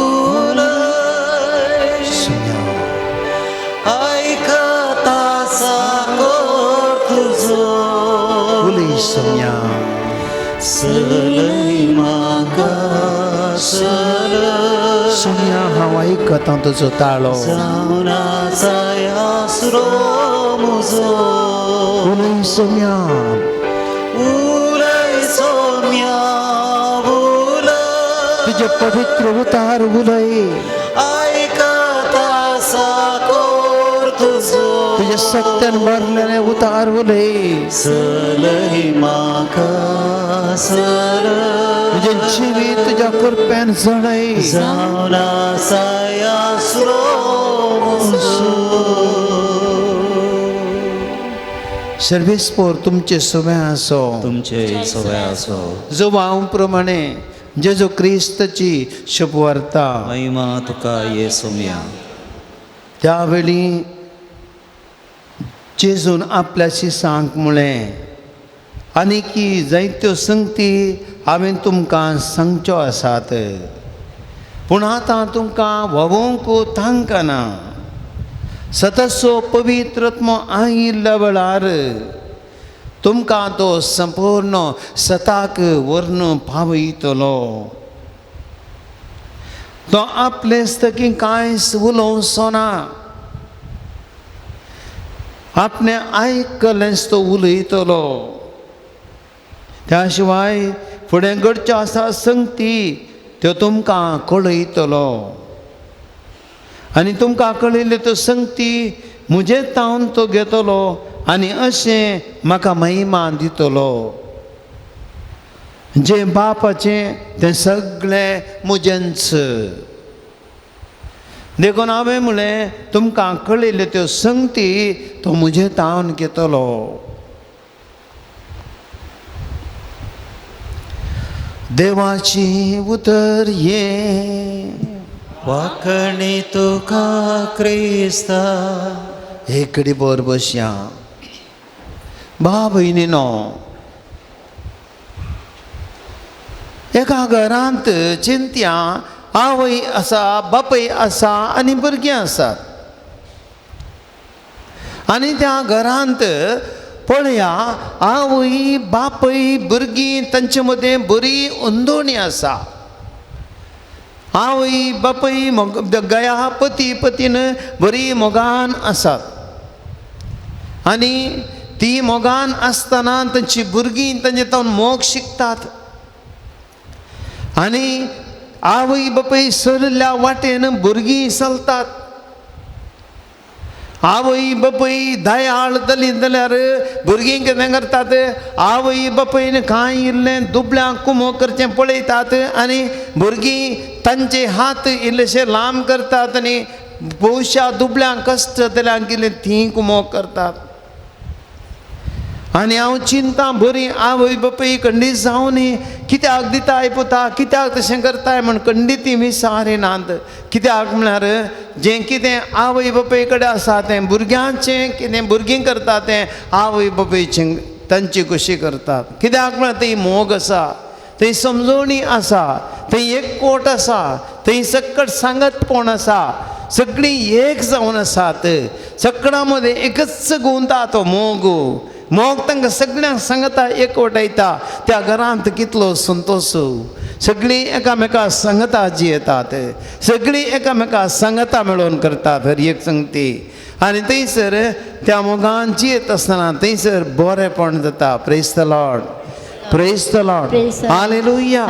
उलय ऐकता साकोर तुझो उलय सोम्या सलय म्हाका सलय सोम्या हांव आयकतां तुजो ताळो जावनाचा आसरो म्हजो उलय सोम्या उलय सोम्या उलय तुझे पवित्र उतार उलय ऐकता साकोर तुझो तुझे सत्यान भरलेले उतार उलय सलही माका सल तुझे जिवीत तुझ्या कृपेन जळय जावना साया सुरो मुसो सर्वेस्पोर तुमचे सुबे असो तुमचे सवय असो जो वाव प्रमाणे जेजू क्रिस्तची शुभ वार्ता महिमा तुका येसुम्या त्यावेळी जेजून आपल्याशी सांग म्हळें आनी की जायत्यो संगती हांवें तुमकां सांगच्यो आसात पूण आतां तुमकां व्होवंक तांकाना सतसो पवित्रत्म आयिल्ल्या वेळार तुमकां तो संपूर्ण सताक व्हरून पावयतलो तो आपलेस्तकी कांयच उलोवचो ना आपणे आयकलेंच तो उलयतलो त्या शिवाय फुडें घडच्यो आसा संगती त्यो तुमकां कळयतलो आनी तुमकां कळयल्यो त्यो संगती म्हजे तावन तो घेतलो आनी अशें म्हाका महिमा दितलो जें बापाचें तें सगळें म्हजेंच देखून हांवें म्हळें तुमकां कळयल्यो त्यो संगती तो म्हजे तावन घेतलो देवाची उतर ये वाकणी तुका क्रिस्ता एकडी बोर बसया भाव भयणीनो एका घरांत चिंत्या आवय आसा बापय आसा आनी भुरगीं आसात आनी त्या घरांत पळया आवय बापय भुरगीं तांचे मदें बरी अंदोणी आसा आवय बापय गया पती पतीन बरी मोगान आसात आनी ती मोगान आसतना तांची भुरगीं तांचे तावन मोग शिकतात आनी आवय बापय सरल्या वाटेन भुरगीं चलतात आवय बापय दयाळ जाली जाल्यार भुरगीं कितें करतात आवय बापयन कांय इल्लें दुबळ्यांक कुमो करचें पळयतात आनी भुरगीं तांचे हात इल्लेशे लांब करतात आनी पयशा दुबळ्यांक कश्ट जाल्यार कितें तीं कुमो करतात आनी हांव चिंता बरी आवय बापय खंडीत जावन कित्याक दिताय पुता कित्याक तशें करताय म्हण खंडीत विचारिनात कित्याक म्हळ्यार जें कितें आवय बापय कडेन आसा तें भुरग्यांचें कितें भुरगीं करता तें आवय बापयचें तांची कशी करतात कित्याक म्हळ्यार थंय मोग आसा थंय समजोवणी आसा थंय एकवट आसा थंय सकट सांगतपण आसा सगळीं एक जावन आसात सगळ्यां मदें एकच गुंता तो मोग मोग तांकां सगळ्यांक सांगता एकवटायता त्या घरांत कितलो संतोश सगळीं एकामेका सांगता जियेतात सगळीं एकामेका सांगता मेळोवन करतात हर एक संगती आनी थंयसर त्या मोगान जियेत आसतना थंयसर बरेंपण जाता praise the Lord praise the Lord hallelujah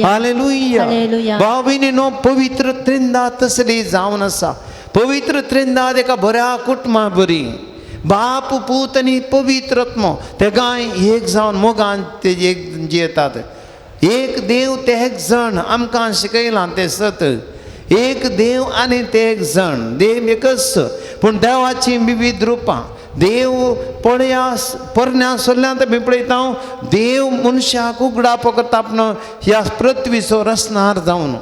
hallelujah भाव भयणीनो पवित्र त्रिंदा तसली जावन आसा पवित्र त्रिंदा एका बऱ्या कुटुंबा बरी बाप पूत आनी पवित्रत्म ते गाय एक जावन मोगान ते एक जियेतात एक देव ते एक जण आमकां शिकयलां तें सत एक देव आनी ते एक जण देव एकच पूण देवाची विविध रुपां देव पळया परण्या सोल्ल्यांत आमी पळयता देव मनशाक उगडाप करता पूण ह्या पृथ्वीचो रचणार जावन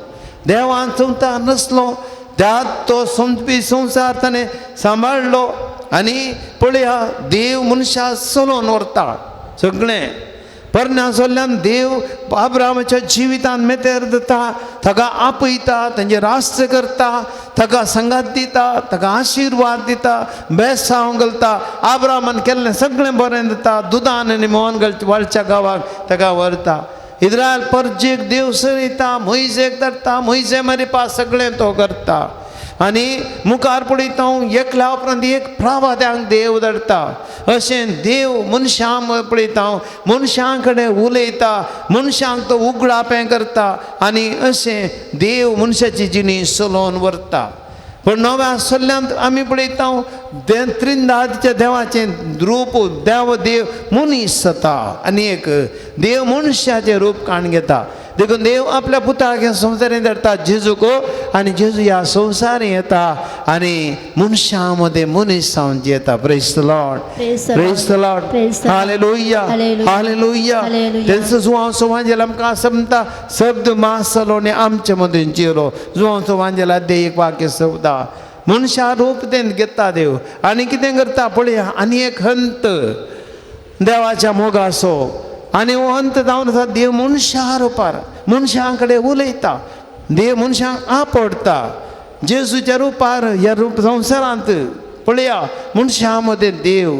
देवान संवसार नसलो त्या तो संवसार ताणें सांबाळलो आनी पळया देव मनशाक चलोवन व्हरता सगळें परण्या सोल्ल्यान देव अब्रामाच्या जिवितांत मेतेर दिता ताका आपयता तांचे राष्ट्र करता ताका संगात दिता ताका आशिर्वाद दिता बेसांव घालता अब्रामान केल्लें सगळें बरें दिता दुदान आनी मोहन घालता वाळच्या गांवाक ताका व्हरता इस्रायल परजेक देव सयता मोइजेक धरता मोइजे मारिपा सगळें तो करता आनी मुखार पळयता हांव एकल्या उपरांत एक प्रभात्यांक देव धरता अशें देव मनशां पळयता हांव मनशां कडेन उलयता मनशांक तो उगडापें करता आनी अशें देव मनशाची जिणी चलोवन व्हरता पण नव्या सल्ल्यांत आमी पळयता त्रिंदादच्या देवाचें रूप देव मनीस जाता आनी एक देव मनशाचें रूप काण घेता देखून देव आपल्या पुताक ह्या संवसारांत धाडटा जेजूक आनी जेजू ह्या संवसारांत येता आनी मनशां मदें मनीस जावन जियेता praise the Lord praise the Lord hallelujah hallelujah तेंचो जुवांचो वांजेल आमकां समता शब्द मास जालो आनी आमचे मदीं जियलो जुवांचो वांजेल अध्याय एक वाक्य शब्दा मनशां रूप तें घेता देव आनी कितें करता पळया आनी एक हंत देवाच्या मोगाचो आनी हो अंत जावन आसा देव मनशां रुपार मनशां कडेन उलयता देव मनशांक आपडटा जेजूच्या रुपार ह्या रूप संवसारांत पळया मनशां मदें देव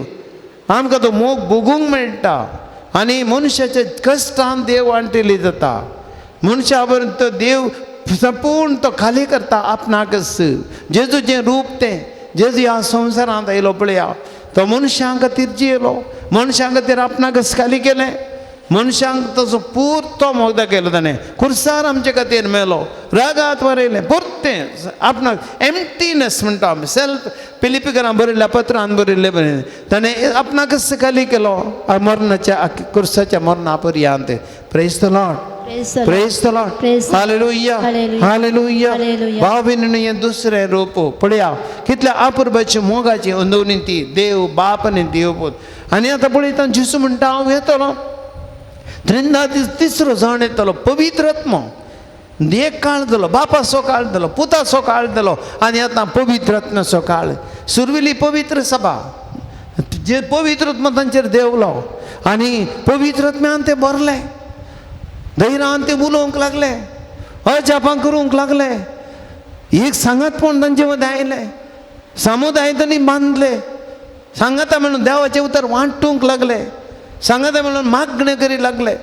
आमकां तो मोग भोगूंक मेळटा आनी मनशाच्या कश्टान देव वांटिली जाता मनशा बरोबर तो देव संपूर्ण तो खाली करता आपणाकच जेजूचें रूप तें जेजू ह्या संवसारांत आयलो पळया तो मनशां खातीर जियेलो मनशां खातीर आपणाकच खाली केलें मनशांक तसो पुरतो मोगदा केलो ताणें खुर्सार आमचे खातीर मेलो रागात वरयलें पुरतें आपणाक एम्प्टीनेस म्हणटा आमी सेल्फ पिलिपिकरां बरयल्या पत्रांत बरयल्लें बरें ताणें आपणाकच खाली केलो मरणाच्या खुर्साच्या मरणा पर्यंत praise the Lord praise the Lord hallelujah hallelujah भाव भयणीनो हें दुसरें रूप पळया कितल्या अपुर्बाची मोगाची अंदोवणी ती देव बाप आनी देव पूत आनी आतां पळयता जेजू म्हणटा हांव येतलो त्रिंदा तिसरो जाण येतलो पवित्र आत्मो एक काळ जालो बापाचो काळ जालो पुताचो काळ जालो आनी आतां पवित्र आत्म्याचो काळ सुरविली पवित्र सभा जे पवित्र आत्मा तांचेर देवलो आनी पवित्र आत्म्यान ते भरले धैर्यान ते उलोवंक लागले अजापां करूंक लागले एक सांगातपण तांचे मदें आयलें समुदाय तांणी बांदले सांगाता म्हणून देवाचें उतर वांटूंक लागले सांगाता मेळून मागणें करी लागले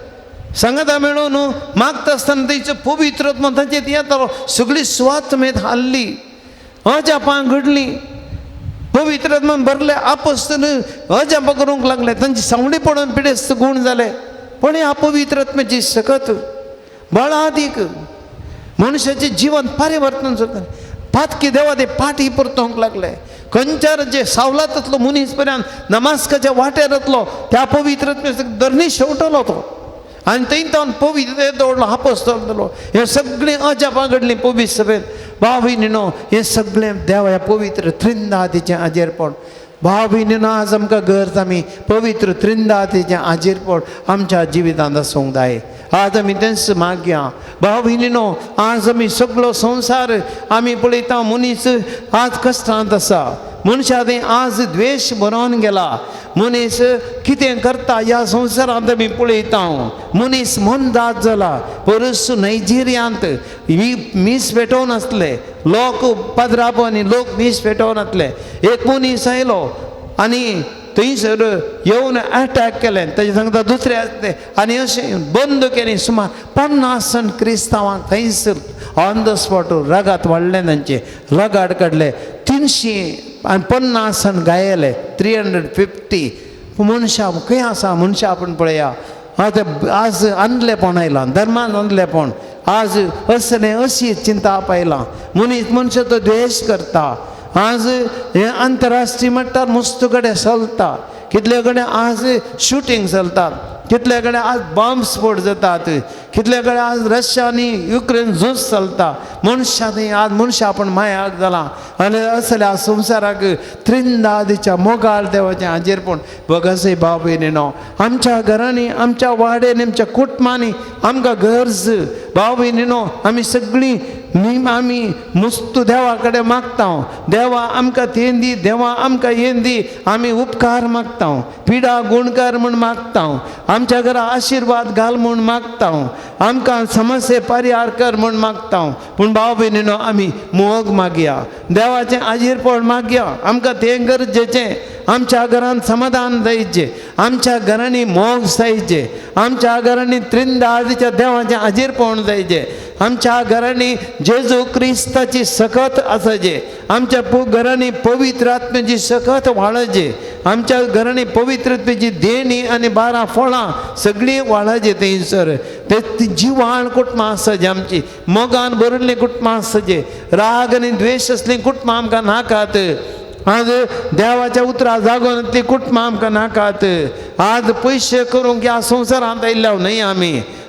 सांगाता मेळून मागता आसतना थंयचो पवित्र आत्मा तांचेर येतालो सगळी स्वार्थ मेद हाल्ली अजापां घडलीं पवित्र आत्मान भरले आपोस्तल अजापां करूंक लागले तांचे सावडी पडून पिडेस्त गूण जाले पण ह्या पवित्र आत्म्याची सकत बळादीक मनशाचें जीवन परिवर्तन जाता पातकी देवा ते पाटी परतोवंक लागले खंयच्यार जे सावलातांतलो मनीस पर्यंत नमास्काच्या वाटेर येतलो त्या पवित्र धरणी शेवटलो तो आनी थंय पवित्र दवरलो आपोस्तल जालो हें सगळें अजापां घडलीं पवित्र सभेंत भाव भयणीनो हें सगळें देवा ह्या पवित्र त्रिंदादीचें आजेरपण भाव भयणीनो आज आमकां गरज आमी पवित्र त्रिंदादीचें आजेरपण आमच्या जिवितांत आसूंक जाय आज आमी तेंच मागया भाव भयणीनो आज आमी सगळो संवसार आमी पळयता मनीस आज कश्टांत आसा मनशा थंय आज द्वेश भरोवन गेला मनीस कितें करता ह्या संवसारांत आमी पळयता मनीस मनदाद जाला परस नायजेरियांत मीस पेटोवन आसले लोक पदरापणी लोक मीस पेटोवन आसले एक मनीस आयलो आनी थंयसर येवन अटॅक केलें ताचे सांगता दुसरे आसले आनी अशें बंद केलें सुमार 50 जण क्रिस्तांवांक थंयसर ऑन द स्पॉट रगात वाडले तांचे रगाट काडले 350 जण घायले 350 मनशां खंय आसा मनशां आपूण पळया आतां आज अंधलेपण आयलां धर्मान अंधलेपण आज असलें अशी चिंता पायलां मनीस मनशाचो द्वेश करता आज हे आंतरराष्ट्रीय मट्टार मस्त कडेन चलता कितले कडेन आज शुटींग चलतात कितले कडेन आज बॉम्ब स्फोट जातात कितले कडेन आज रशिया आनी युक्रेन झूज चलता मनशां थंय आज मनशां आपण मायाक जाला आनी असल्या संवसाराक त्रिंदादीच्या मोगाळ देवाचें हाजेरपण बगसय भाव भयणीनो आमच्या घरांनी आमच्या वाड्यानी आमच्या कुटुंबांनी आमकां गरज भाव भयणीनो आमी सगळीं आमी मुस्त देवा कडेन मागता देवा आमकां तें दी देवा आमकां हें दी आमी उपकार मागता पिडा गुणकार म्हूण मागता आमच्या घरा आशिर्वाद घाल म्हूण मागता आमकां समस्ये परिहार कर म्हूण मागता पूण भाव भयणीनो आमी मोग मागया देवाचें आजीरपण मागया आमकां तें गरजेचें आमच्या घरांत समाधान जायचें आमच्या घरांनी मोग जायचें आमच्या घरांनी त्रिंदादीच्या देवाचें आजीरपण जायचें आमच्या घरांनी जेजू क्रिस्ताची सकत आसाचे, आमच्या घरांनी पवित्र आत्म्याची सकत वाळाचे, आमच्या घरांनी पवित्रतेची देणी आनी 12 फळां सगळीं वाळाचे थंयसर. ते जिवाण कुटुंबां आसाचे, आमची मोगान भरिल्लीं कुटुंबां आसाचे, राग आनी द्वेश असलीं कुटुंबां आमकां नाकात. आज देवाच्या उतरां जागोन ती कुटुंबां आमकां नाकात. आज पयशे करूंक ह्या संवसारांत आयिल्लो न्हय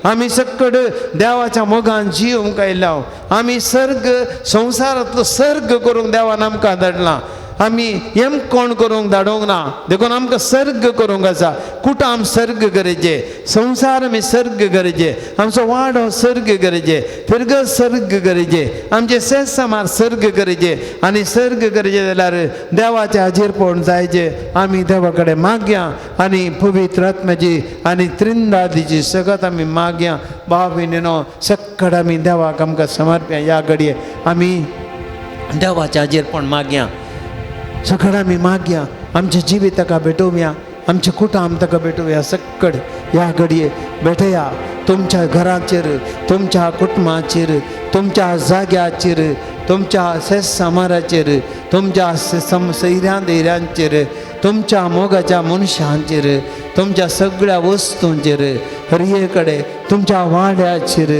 आमी सक्कड देवाच्या मोगान जिवंक आयिल्लो. आमी सर्ग संवसारांतलो सर्ग करूंक देवान आमकां धाडलां. आमी हेम कोण करूंक धाडोंक ना, देखून आमकां सर्ग करूंक आसा. कुटाम सर्ग गरजे, संवसार आमी सर्ग गरजे, आमचो वाडो सर्ग गरजे, फिरगत सर्ग गरजे, आमचे सेस समार सर्ग गरजे. आनी सर्ग गरजे जाल्यार देवाचे हाजीरपण जायचे. आमी देवा कडेन मागया आनी पवित्र आत्म्याची आनी त्रिंदादीची सगत आमी मागया. भाव भयणीनो, सक्कड आमी देवाक आमकां समर्पया. ह्या घडये आमी देवाचे हाजीरपण मागया, सकड आमी मागया. आमच्या जिवीत ताका भेटोवया, आमचे कुटुंब ताका भेटोवया. सक्कड ह्या घडये भेटया. तुमच्या घराचेर, तुमच्या कुटुंबाचेर, तुमच्या जाग्याचेर, तुमच्या सेस समाराचेर, तुमच्या सैऱ्यां दैऱ्यांचेर, तुमच्या मोगाच्या मनशांचेर, तुमच्या सगळ्या वस्तूंचेर, हरये कडेन तुमच्या वाड्याचेर,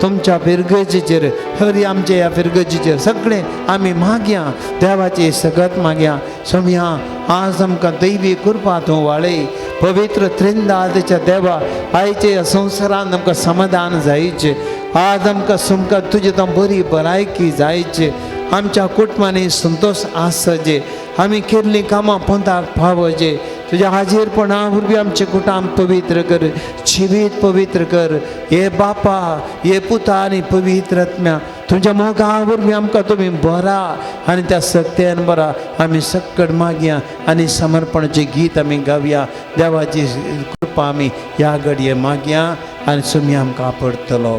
तुमच्या फिरगजीचेर, हरी आमच्या ह्या फिरगजीचेर सगळें आमी मागया. देवाची सगत मागया. सोम्या, आज आमकां दैवी कृपा तूं वाळय. पवित्र त्रिंदादच्या देवा, आयचे ह्या संवसारांत आमकां समाधान जायचें. आज आमकां तुजे तो बरी भलायकी जायची. आमच्या कुटुंबांनी संतोश आसचे. आमी केल्लीं कामां पंथाक फावचे. तुज्या हाजीरपणा वरवीं आमचें कुटुंब पवित्र कर, जिवीत पवित्र कर. हे बापा, हे पुता आनी पवित्र आत्म्या, तुज्या मोगा वरवीं आमकां तुमी बरा आनी त्या सत्यान बरा. आमी सक्कड मागया आनी समर्पणाचें गीत आमी गावया. देवाची कृपा आमी ह्या घडये मागया आनी तुमी आमकां आपडतलो.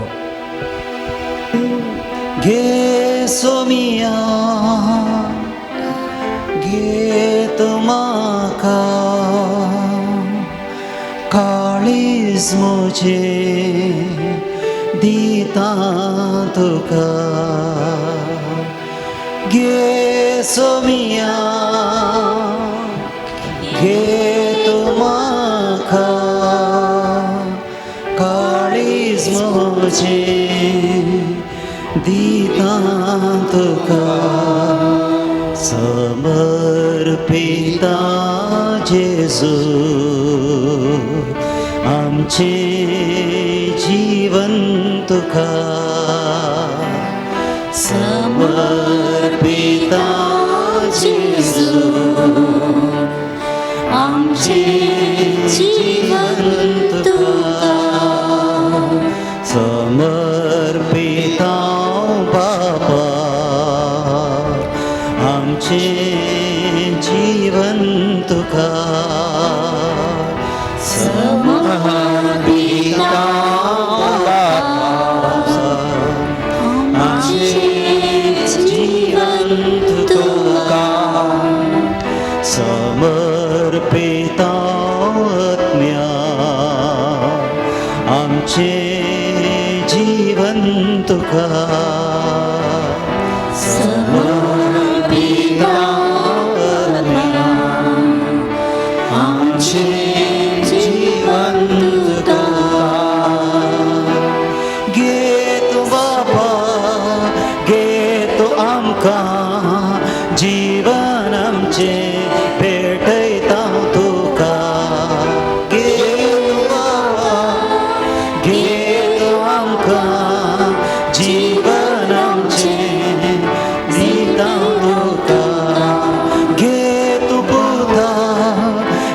घे सोमिया, घे तुमाका काळीज म्हजे दिता तुका. घे सोमिया, घे तुमाका काळीज म्हजे दिता तुका. समर्पिता जेजू आमचे जीवन तुका. समर्पिता जेजू आमचे जीवन तुका. समर्पिता बापा आमचे जीवन तुका. समर्पिता बापा आमचे जीवन तुका. समर्पिता आत्म्या आमचे जीवन तुका. समर्पिता आत्म्या आमचे जीवन तुका. घे तू बापा, घे तू आमकां जीवन आमचे भेटयता तुका. घे तू बापा, घे तू आमकां जीवन आमचे दिता तुका. घे तू पुता,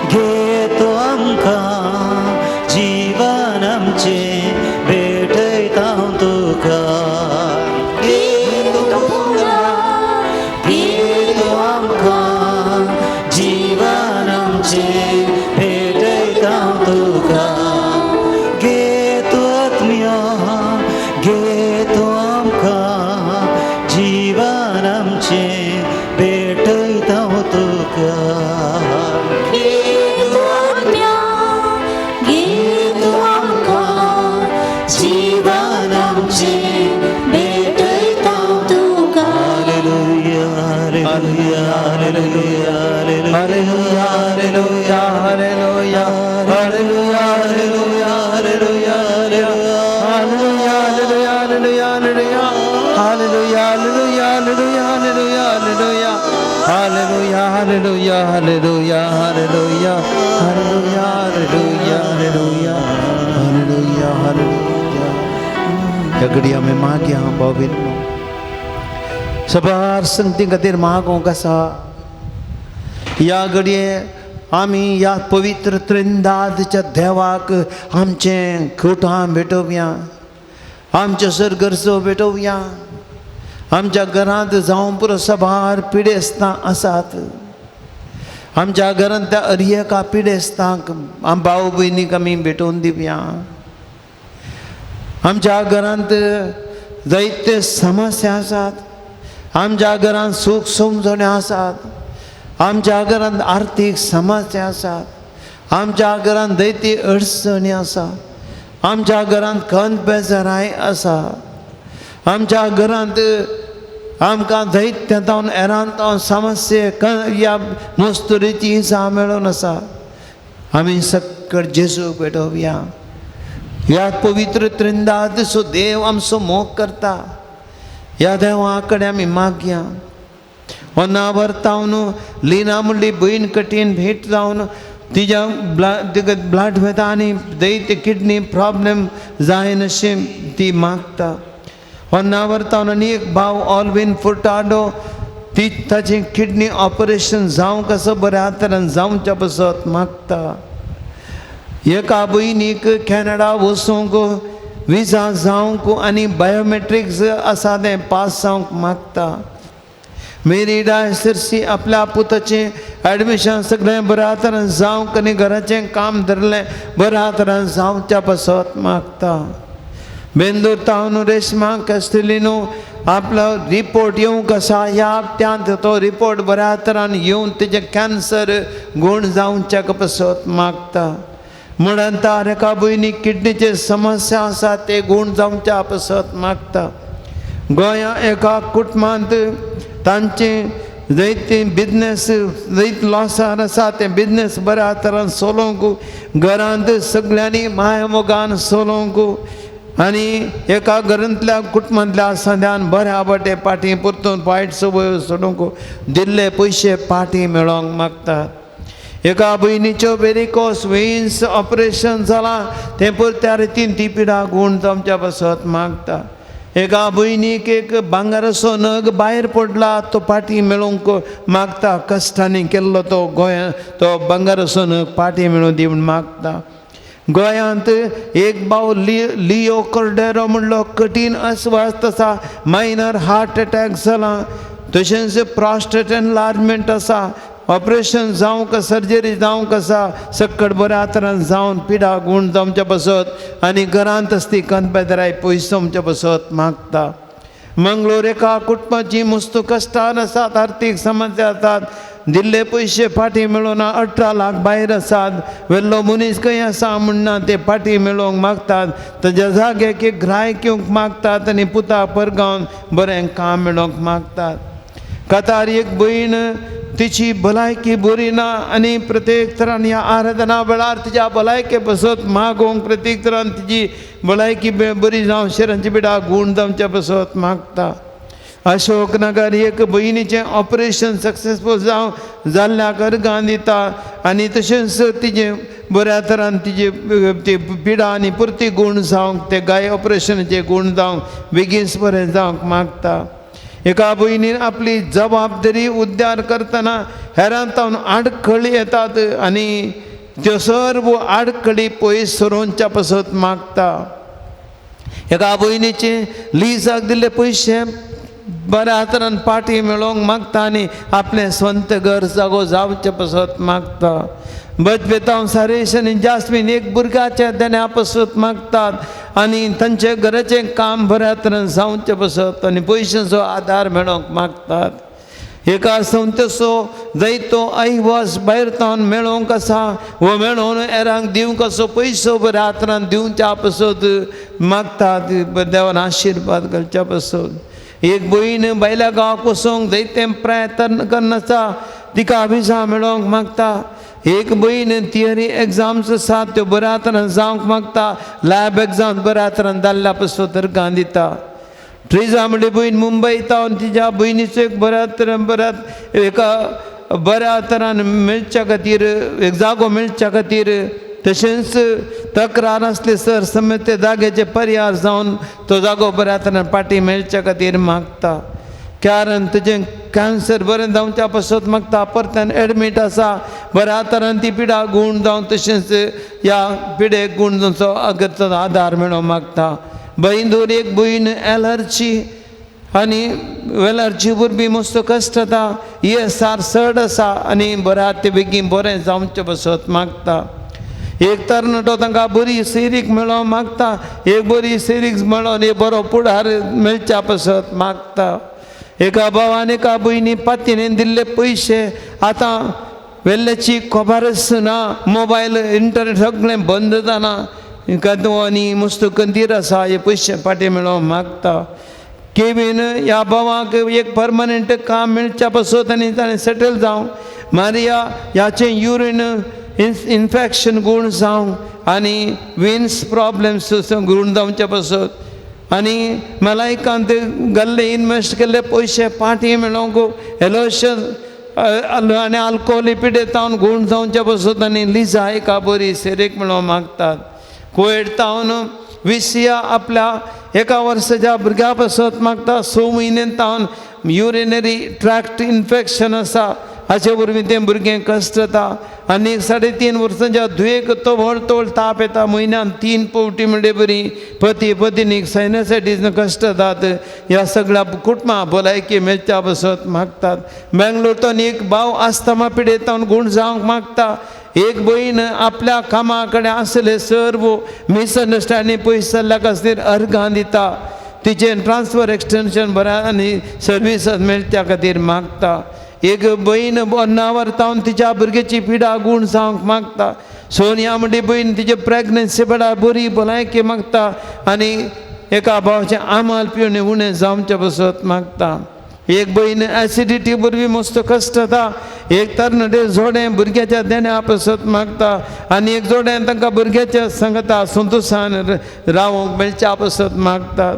घे तू आमकां जीवन आमचे भेटयता तुका. घे तू पुता, घे तू आमकां घडिया में माग्या भाऊ सभार संगती खातीर मागो कसा या घडये आमी या पवित्र त्रिंदादच्या देवाक आमचे खोटां भेटोवया आमचे सरगरजो भेटोवया आमच्या घरांत जावं पुरो सभार पिडेस्तां आसात आमच्या घरांत त्या अर्येका पिडेस्तांक भाऊ भयणीक आमी भेटोवन दिवया आमच्या घरांत जायते समस्या आसात आमच्या घरांत सूख समजण्यो आसात आमच्या घरांत आर्थीक समस्या आसात आमच्या घरांत जायती अडचणी आसा आमच्या घरांत खंत बेजाराय आसा आमच्या घरांत आमकां जायते जावन हेरांत समस्ये ह्या मस्तुरीची हिसाब मेळून आसा आमी सक्कट जेजूक भेटोवया ह्या पवित्र त्रिंदादचो देव आमचो मोग करता ह्या देवा कडेन आमी मागया वना व्हरतावन लिना म्हणली भयण कठीण भेट जावन तिच्या ब्लड वेता आनी जायते किडनी प्रॉब्लेम जायन अशें ती मागता वना व्हरतावन आनी एक भाव ऑलवीन फुटाडो ती ताचें किडनी ऑपरेशन जावं कसो बऱ्या तरेन जावच्या बसत मागता एका भयणीक कॅनडा वचूंक विजा जावंक आनी बायोमेट्रिक्स आसा तें पास जावंक मागता मेरी डायसर्सी आपल्या पुताचें एडमिशन सगळें बऱ्या तरेन जावंक आनी घराचें काम धरलें बऱ्या तरेन जावच्या बसत मागता बेंदूर तावन रेशमा कॅस्टेलिनो आपलो रिपोर्ट येवंक आसा ह्या हप्त्यांत तो रिपोर्ट बऱ्या तरेन येवन तेजें कॅन्सर गूण जावच्या बसत मागता म्हणून एका भयणीक किडनीचे समस्या आसा ते गूण जावच्या बसत मागता गोंया एका कुटुंबांत तांचे जायते बिजनेस जायते लॉसार आसा ते बिजनेस बऱ्या तरेन चलोवंक घरांत सगळ्यांनी माया मोगान चलोवंक आनी एका घरांतल्या कुटुंबांतल्या सद्यान बऱ्या बटे पाटी परतून वायट संवय सोडूंक दिल्ले पयशे पाटी मेळोवंक मागतात एका भयणीच्यो वेरिकोस वेन्स ऑपरेशन जालां तें परत्या रितीन ती पिडा गूण जावच्या बसत मागता एका भयणीक एक भांगाराचो नग भायर पडला तो पाटी मेळोवंक मागता कश्टांनी केल्लो तो गोंयांत तो भांगाराचो नग पाटी मेळोवन दिवन मागता गोंयांत एक भाव लियो कोर्डेरो म्हणलो कठीण अस्वस्थ आसा मायनर हार्ट अटॅक जाला तशेंच प्रॉस्टेट एनलार्जमेंट आसा ऑपरेशन जावंक सर्जरी जावंक आसा सक्कट बऱ्या तरेन जावन पिडा गूण जावच्या बसत आनी घरांत आसती कंतबेदराय पयस जावच्या बसत मागता मंगळूर एका कुटुंबाची मस्त कश्टान आसात आर्थीक समस्या आसात दिल्ले पयशे फाटी मेळोना 18 लाख भायर आसात वेल्लो मनीस खंय आसा म्हणना ते फाटी मेळोवंक मागतात ताच्या जाग्याक एक ग्राहक येवंक मागतात आनी पुता परगावन बरें काम मेळोवंक मागतात कातार एक भयण तिची भलायकी बरी ना आनी प्रत्येक तरान ह्या आराधना वेळार तिच्या भलायके बसत मागोवंक प्रत्येक तरान तिची भलायकी बरी जावं शरीराची पिडा गूण जावच्या बसत मागता अशोकनगर एक भयणीचें ऑपरेशन सक्सेसफूल जावं जाल्ल्या गर्गान दिता आनी तशेंच तिजें बऱ्या तरान तिजे पिडा आनी पुर्ती गूण जावंक ते गाय ऑपरेशनाचे गूण जावंक बेगीन बरें जावंक मागता एका भयणीन आपली जबाबदारी उद्धार करतना हेरांतावन आडखळी येतात आनी त्यो सर्व आडखळी पयस सरोवच्या पसत मागता एका भयणीचे लिजाक दिल्ले पयशे बऱ्या तरेन पाटी मेळोवंक मागता आनी आपलें स्वंत घर जागो जावचें पसत मागता बदबेतांव सारेश आनी जास्मीन एक भुरग्याचें देण्या पसत मागतात आनी तांचे घराचें काम बऱ्या तरेन जावचें पसत आनी पयशांचो आदार मेळोवंक मागतात एका संतसो जायतो आयवस भायर तावन मेळोवंक आसा वो मेळोवन हेरांक दिवंक असो पयसो बऱ्या तरेन दिवच्या पसत मागतात देवान आशिर्वाद घालच्या पसत एक भयण बायल्या गांवाक वचोंक जायते प्रयत्न करनाचा तिका अभिजा मेळोवंक मागता. एक भयण थियरी एग्जाम्स आसा त्यो बऱ्या तरेन जावंक मागता. लॅब एग्जाम बऱ्या तरेन जाल्ल्या पासून दर्गा दिता. ट्रिजा म्हणली भयण मुंबयता आनी तिच्या भयणीचो एक बऱ्या तरेन मेळच्या खातीर एक जागो मेळच्या खातीर तशेंच तक्रार आसली सर समेत ते जाग्याचे पर्याय जावन तो जागो बऱ्या तरेन पाटी मेळच्या खातीर मागता. कारण तेजें कॅन्सर बरें जावच्या पासून मागता. परत्यान एडमीट आसा बऱ्या तरेन ती पिडा गूण जावन तशेंच ह्या पिडेक गूण जावचो अगरचो आदार मेळो मागता. बहिंदूर एक भयण एलर्जी आनी एलर्जी वरवीं मस्त कश्ट जाता. ESR चड आसा आनी बऱ्या ते बेगीन बरें जावचें पासून मागता. एक तरणाटो तांकां बरी सिरीक मेळोवंक मागता. एक बरी सिरीक मेळोन एक बरो फुडार मेळच्या पासून मागता. एका भावान एका भयणी पातीन दिल्ले पयशे आतां वेल्ल्याची खबरच ना. मोबायल इंटरनेट सगळें बंद जालां. आनी मस्त कंदीर आसा हे पयशे पाटी मेळोवंक मागता. केवीन ह्या भावाक एक परमनंट काम मेळच्या पासून आनी ताणें सेटल जावं. मारिया ह्याचें युरीन इन्फेक्शन गूण जावंक आनी विन्स प्रॉब्लेम्स गूण जावचे पासून आनी मलायकांत घाल्ले इन्वेस्ट केल्ले पयशे पाटी मेळोवंक एलोशन आनी आल्कोहोल पिडेतावन गूण जावचे पासून आनी लिजा एका बरी सेरेक मेळोवंक मागतात. कोविड तावन विसिया आपल्या एका वर्साच्या भुरग्या पासून मागता. 6 म्हयने तावन युरिनरी ट्रॅक्ट इन्फेक्शन आसा हाचे वरवीं तें भुरगें कश्ट जाता. आनी 3.5 वर्सांच्या धुयेक तोळ ताप येता. म्हयन्यान 3 फावटी म्हणजे बरी पती पत्नीक सायनसायटीन कश्ट जातात. ह्या सगळ्या कुटुंबां भलायकी मेळच्या पासून मागतात. बेंगलोरतून एक भाव आस्थमा पिडेतावन गूण जावंक मागता. एक भयण आपल्या कामा कडेन आसले सर्व मिसअंडरस्टँडींग पयस जाल्ल्या खातीर अर्गां दिता. तिचें ट्रान्सफर एक्सटेंशन बऱ्या आनी सर्वीस मेळच्या खातीर मागता. एक भयण अन्नावर तावन तिच्या भुरग्याची पिडा गूण जावंक मागता. सोनिया म्हणटी भयण तिचे प्रेग्नन्सी बडा बरी भलायकी मागता आनी एका भावाचें आमाल पिवणें उणें जावचें पासून मागता. एक भयण एसिडिटी वरवीं मस्त कश्ट जाता. एक तरणाटें जोडें भुरग्याच्या देण्या पासून मागता आनी एक जोडें तांकां भुरग्याच्या सांगता संतोशान रावंक मेळच्या पासून मागतात.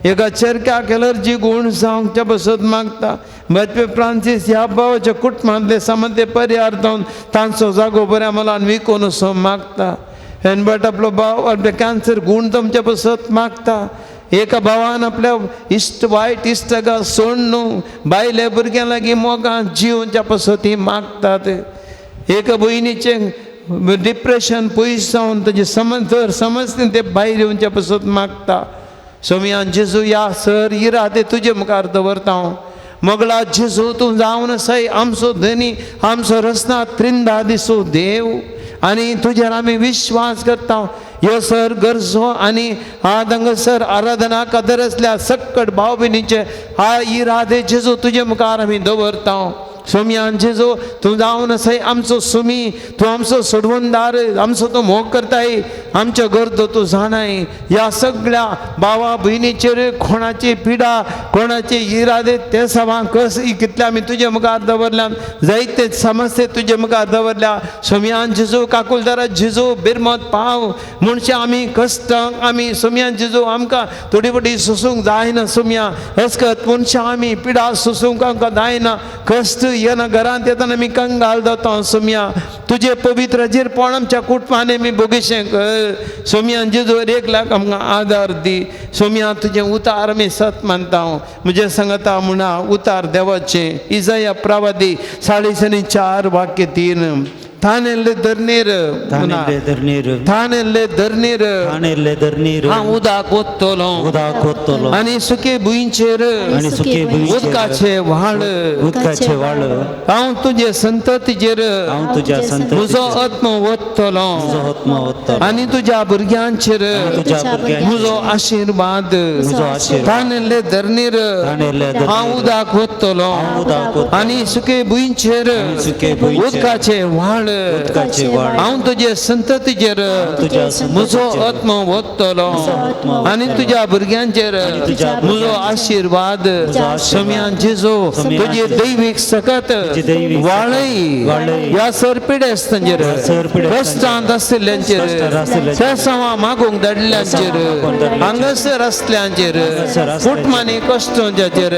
एका चेरक्याक एलर्जी गूण जावंच्या पासून मागता. मध्य फ्रांसीस ह्या भावाच्या कुटुंबांतले समंते पर्याय जावन तांचो जागो बऱ्या मोलान विकून वचो मागता. बट आपलो भाव आपले कॅन्सर गूण जमचे पासून मागता. एका भावान आपल्या वायट इश्टाका सोडून बायले भुरग्यां लागीं मोगां जिवच्या पासून ती मागतात. एका भयणीचें डिप्रेशन पयस जावन ताजे समस्येन ते भायर येवचे पासून मागता. सोमियान जेजू या सर इरादे तुजे मुखार दवरता हांव. मोगळा जेजू तूं जावन सय आमचो धनी आमचो रस्ना त्रिंदा दिसो देव आनी तुजेर आमी विश्वास करता. ह्यो सर गरजो आनी हांगासर आराधना कदर आसल्या सक्कट भाव भयणीचे हा इरादे जेजू तुजे मुखार आमी दवरता. सोमियान जेजू तूं जावन सय आमचो सुमी तूं आमचो सोडवणदार आमचो तूं मोग करताय आमच्यो गरजो तूं जाणाय. ह्या सगळ्या भावा भयणीचेर कोणाची पिडा कोणाचे इरादे ते सवां कस कितले आमी तुजे मुखार दवरल्या. जायते समस्ये तुजे मुखार दवरल्या. सोमियान जेजू काकुलदारा जेजू बिरमत पाव म्हणचे आमी कश्टांक आमी सोमियान जेजू आमकां थोडी बडी सोसूंक जायना. सोमिया हस्कत मनशां आमी पिडा सोसूंक आमकां जायना. कश्ट येना घरांत येताना आमी कंगाल जाता. सोमिया तुजे पवित्र पण आमच्या कुटुंबान आमी बोगेशें कर. सोमियान जेजू 1 लाख आमकां आदार दी. सोमिया तुजें उतार आमी सत मानता. म्हजे सांगता म्हणा उतार देवाचें. इजाया प्रवादी 4:4 वाक्य 3 थानेल्ले धरणीर हांव उदक ओततलो आनी सुके भुंयचेर उदकाचे व्हाळ हांव तुजे संततीचेर म्हजो आत्मो ओततलो आनी तुज्या भुरग्यांचेर म्हजो आशिर्वाद. थानेल्ले धरणीर हांव उदक ओततलो आनी सुके भुंयचेर उदकाचे व्हाळ उदकाचे व्हाळ हांव तुजे संततीचेर तुज्या म्हजो आत्मा ओततलो आनी तुज्या भुरग्यांचेर म्हजो आशिर्वाद सोम्यान जेजो तुजे दैवीक सकत वाळय ह्या सरपिडेस्तांचेर कश्टांत आशिल्ल्यांचेर फेसांवां मागूंक धाडल्यांचेर हांगासर आसल्यांचेर कुटमानी कश्टांचेर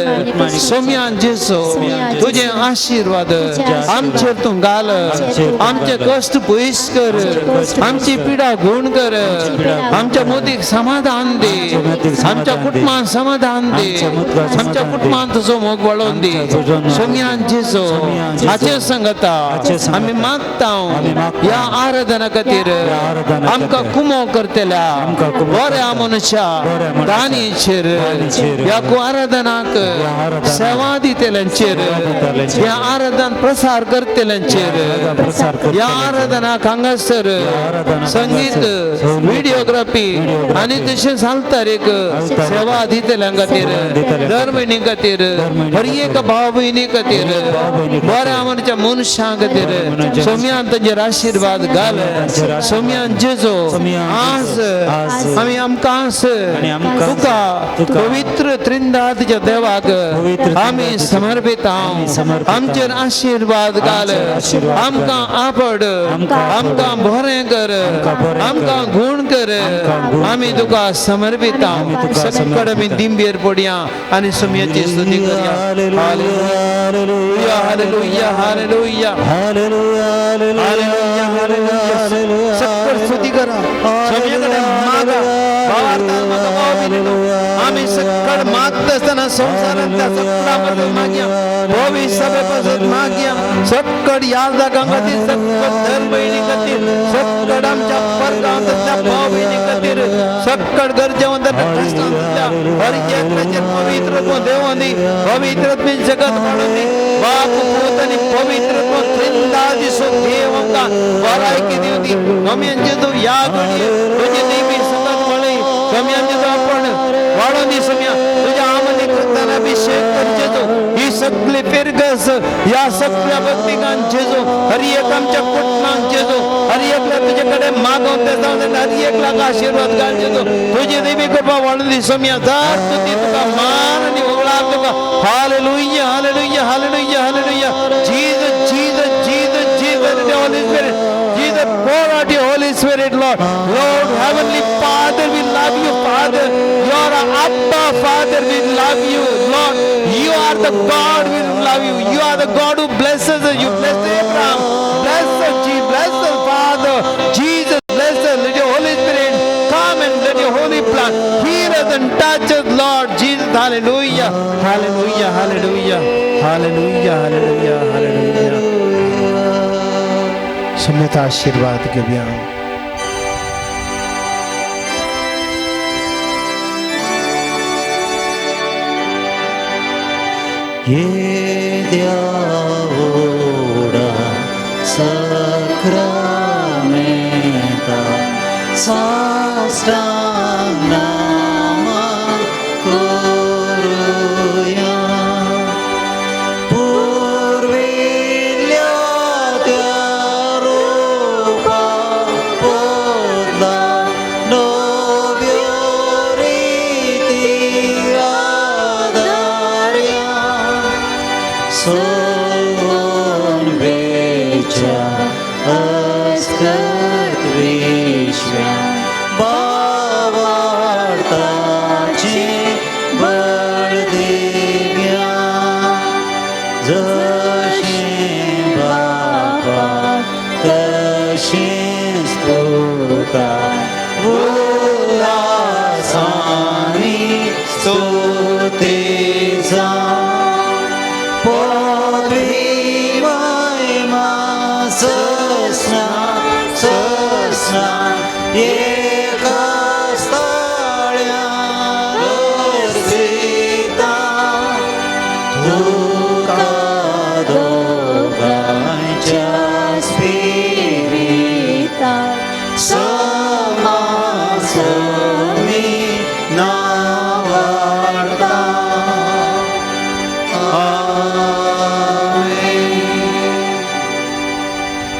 सोम्यान जेजो तुजे आशिर्वाद आमचेर तूं घाल आमचे कश्ट पयस कर आमची पिडा घोण कर आमच्या मोदीक समाधान दे आमच्या कुटुंबांत समाधान दे आमच्या कुटुंबांत तुजो मोग वाडोवन दे सोम्यान जेजो हाचे सांगता आमी मागता ह्या आराधना खातीर आमकां कुमो करतल्या बऱ्या मनशा दानीचेर ह्या आराधनाक सेवा दितेल्यांचेर ह्या आराधन प्रसार करतेल्यांचेर ह्या आराधनाक हांगासर संगीत व्हिडिओग्राफी आनी तशेंच आल्तारीक सेवा दितेल्यां खातीर दर म्हयने खातीर हर एक भाव भयणी खातीर बऱ्या मनच्या मनशां खातीर सोम्यान तांचेर आशिर्वाद घाल सोम्यान जेजो आज आमी आमकां तुका पवित्र त्रिंदाच्या देवाक आमी समर्पित आमचेर आशिर्वाद घाल आमकां आपड आमकां बरें कर आमकां गुण कर आमी तुका समर्पित सकड आमी दिंबेर पडया आनी सोम्याची स्तुती करया hallelujah hallelujah hallelujah hallelujah hallelujah hallelujah सकड स्तुती करा सोम्या कडेन मागा भावार्थान म्हाका भाव दिलो आमी सकड मागता आसतना संवसारांतल्या सकडाबद्दल मागया भवी सभे पासून मागया सकड याजकां खातीर सकड धर भयणी खातीर सकड आमच्या परगांवांतल्या भाव भयणी खातीर सकड गरजेवंतांच्या कश्टांतल्या हर एकल्याचेर पवित्रत्व देवोन दी पवित्रत्वेन जगत वाडोवन दी बाप पूत आनी पवित्रत्व त्रिंदादीसो देव आमकां भलायकी दिवं दी सोम्यांचे तूं ह्या घडये तुजे दैवी सकत वळय सोम्यांचे तूं आपण वाडोवन दी सोम्या तुज्या आमनी कृतान अभिषेक कर जेजो ही सगळी फेरगस ह्या सगळ्या भक्तिकांत जेजो हर एक आमच्या कुटुंबांत जेजो हर एकल्या तुजे कडेन मागोवन देता हर एकल्याक आशिर्वाद घाल जेजो तुजी देवी कृपा वाडोवन दी सोम्या दार स्तुती तुका मान आनी ओळाक तुका hallelujah hallelujah hallelujah hallelujah Jesus Jesus Jesus Jesus the Holy Spirit Jesus pour out your Holy Spirit Lord Lord heavenly Father we love you Father you are our Abba Father we love you Lord you are the God we love you you are the God who blesses us you bless Abraham bless us Jesus bless us Father Jesus bless us let your Holy Spirit come and let your holy plan heal us and touch us Lord Jesus hallelujah hallelujah hallelujah hallelujah hallelujah hallelujah सम्यता आशीर्वाद घेऊया येद्या ओढा सक्रामेता साष्टांग नामा करूया पूर्विल्या त्या रूपा पोदला नव्यो रीती आदार्या सोन वेच्या अस्कत विश्व्या बावार्ताची बळदिव्या जशे बापा तशेंच तुका उल्हासानी स्तुती जावं पदवी महिमा सस्ना सस्ना एका स्थळ्यार अर्जिता तुका दोगांच्या स्पिरिता समासमी नावार्ता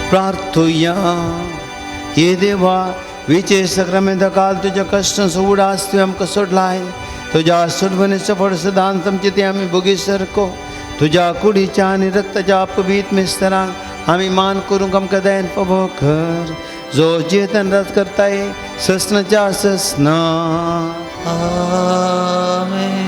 प्रार्थूया. ये देवा विचे सक्रमेंत काल तुझ्या कष्ट सोडा असतो आमकां सोडलाय. तुझ्या सोडवणीचं फळ सिद्धांत आमचे ते आम्ही भोगी सरको. तुझ्या कुडीच्या आणि रक्ताच्या अपवित मिस्तरांक आम्ही मान करूंक आमकां दयन पबो कर. जो चेतन रथ करताय ससनाच्या ससना. आमेन.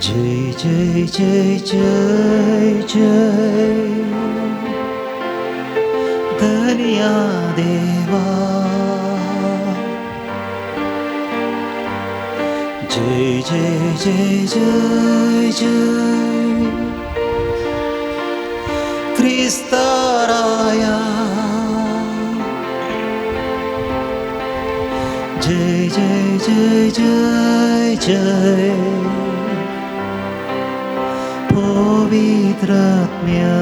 जय जय जय जय जय धन्या देवा. जय जय जय जय जय ख्रिस्ताराया. जय जय जय जय जय पवित्रात्म्या.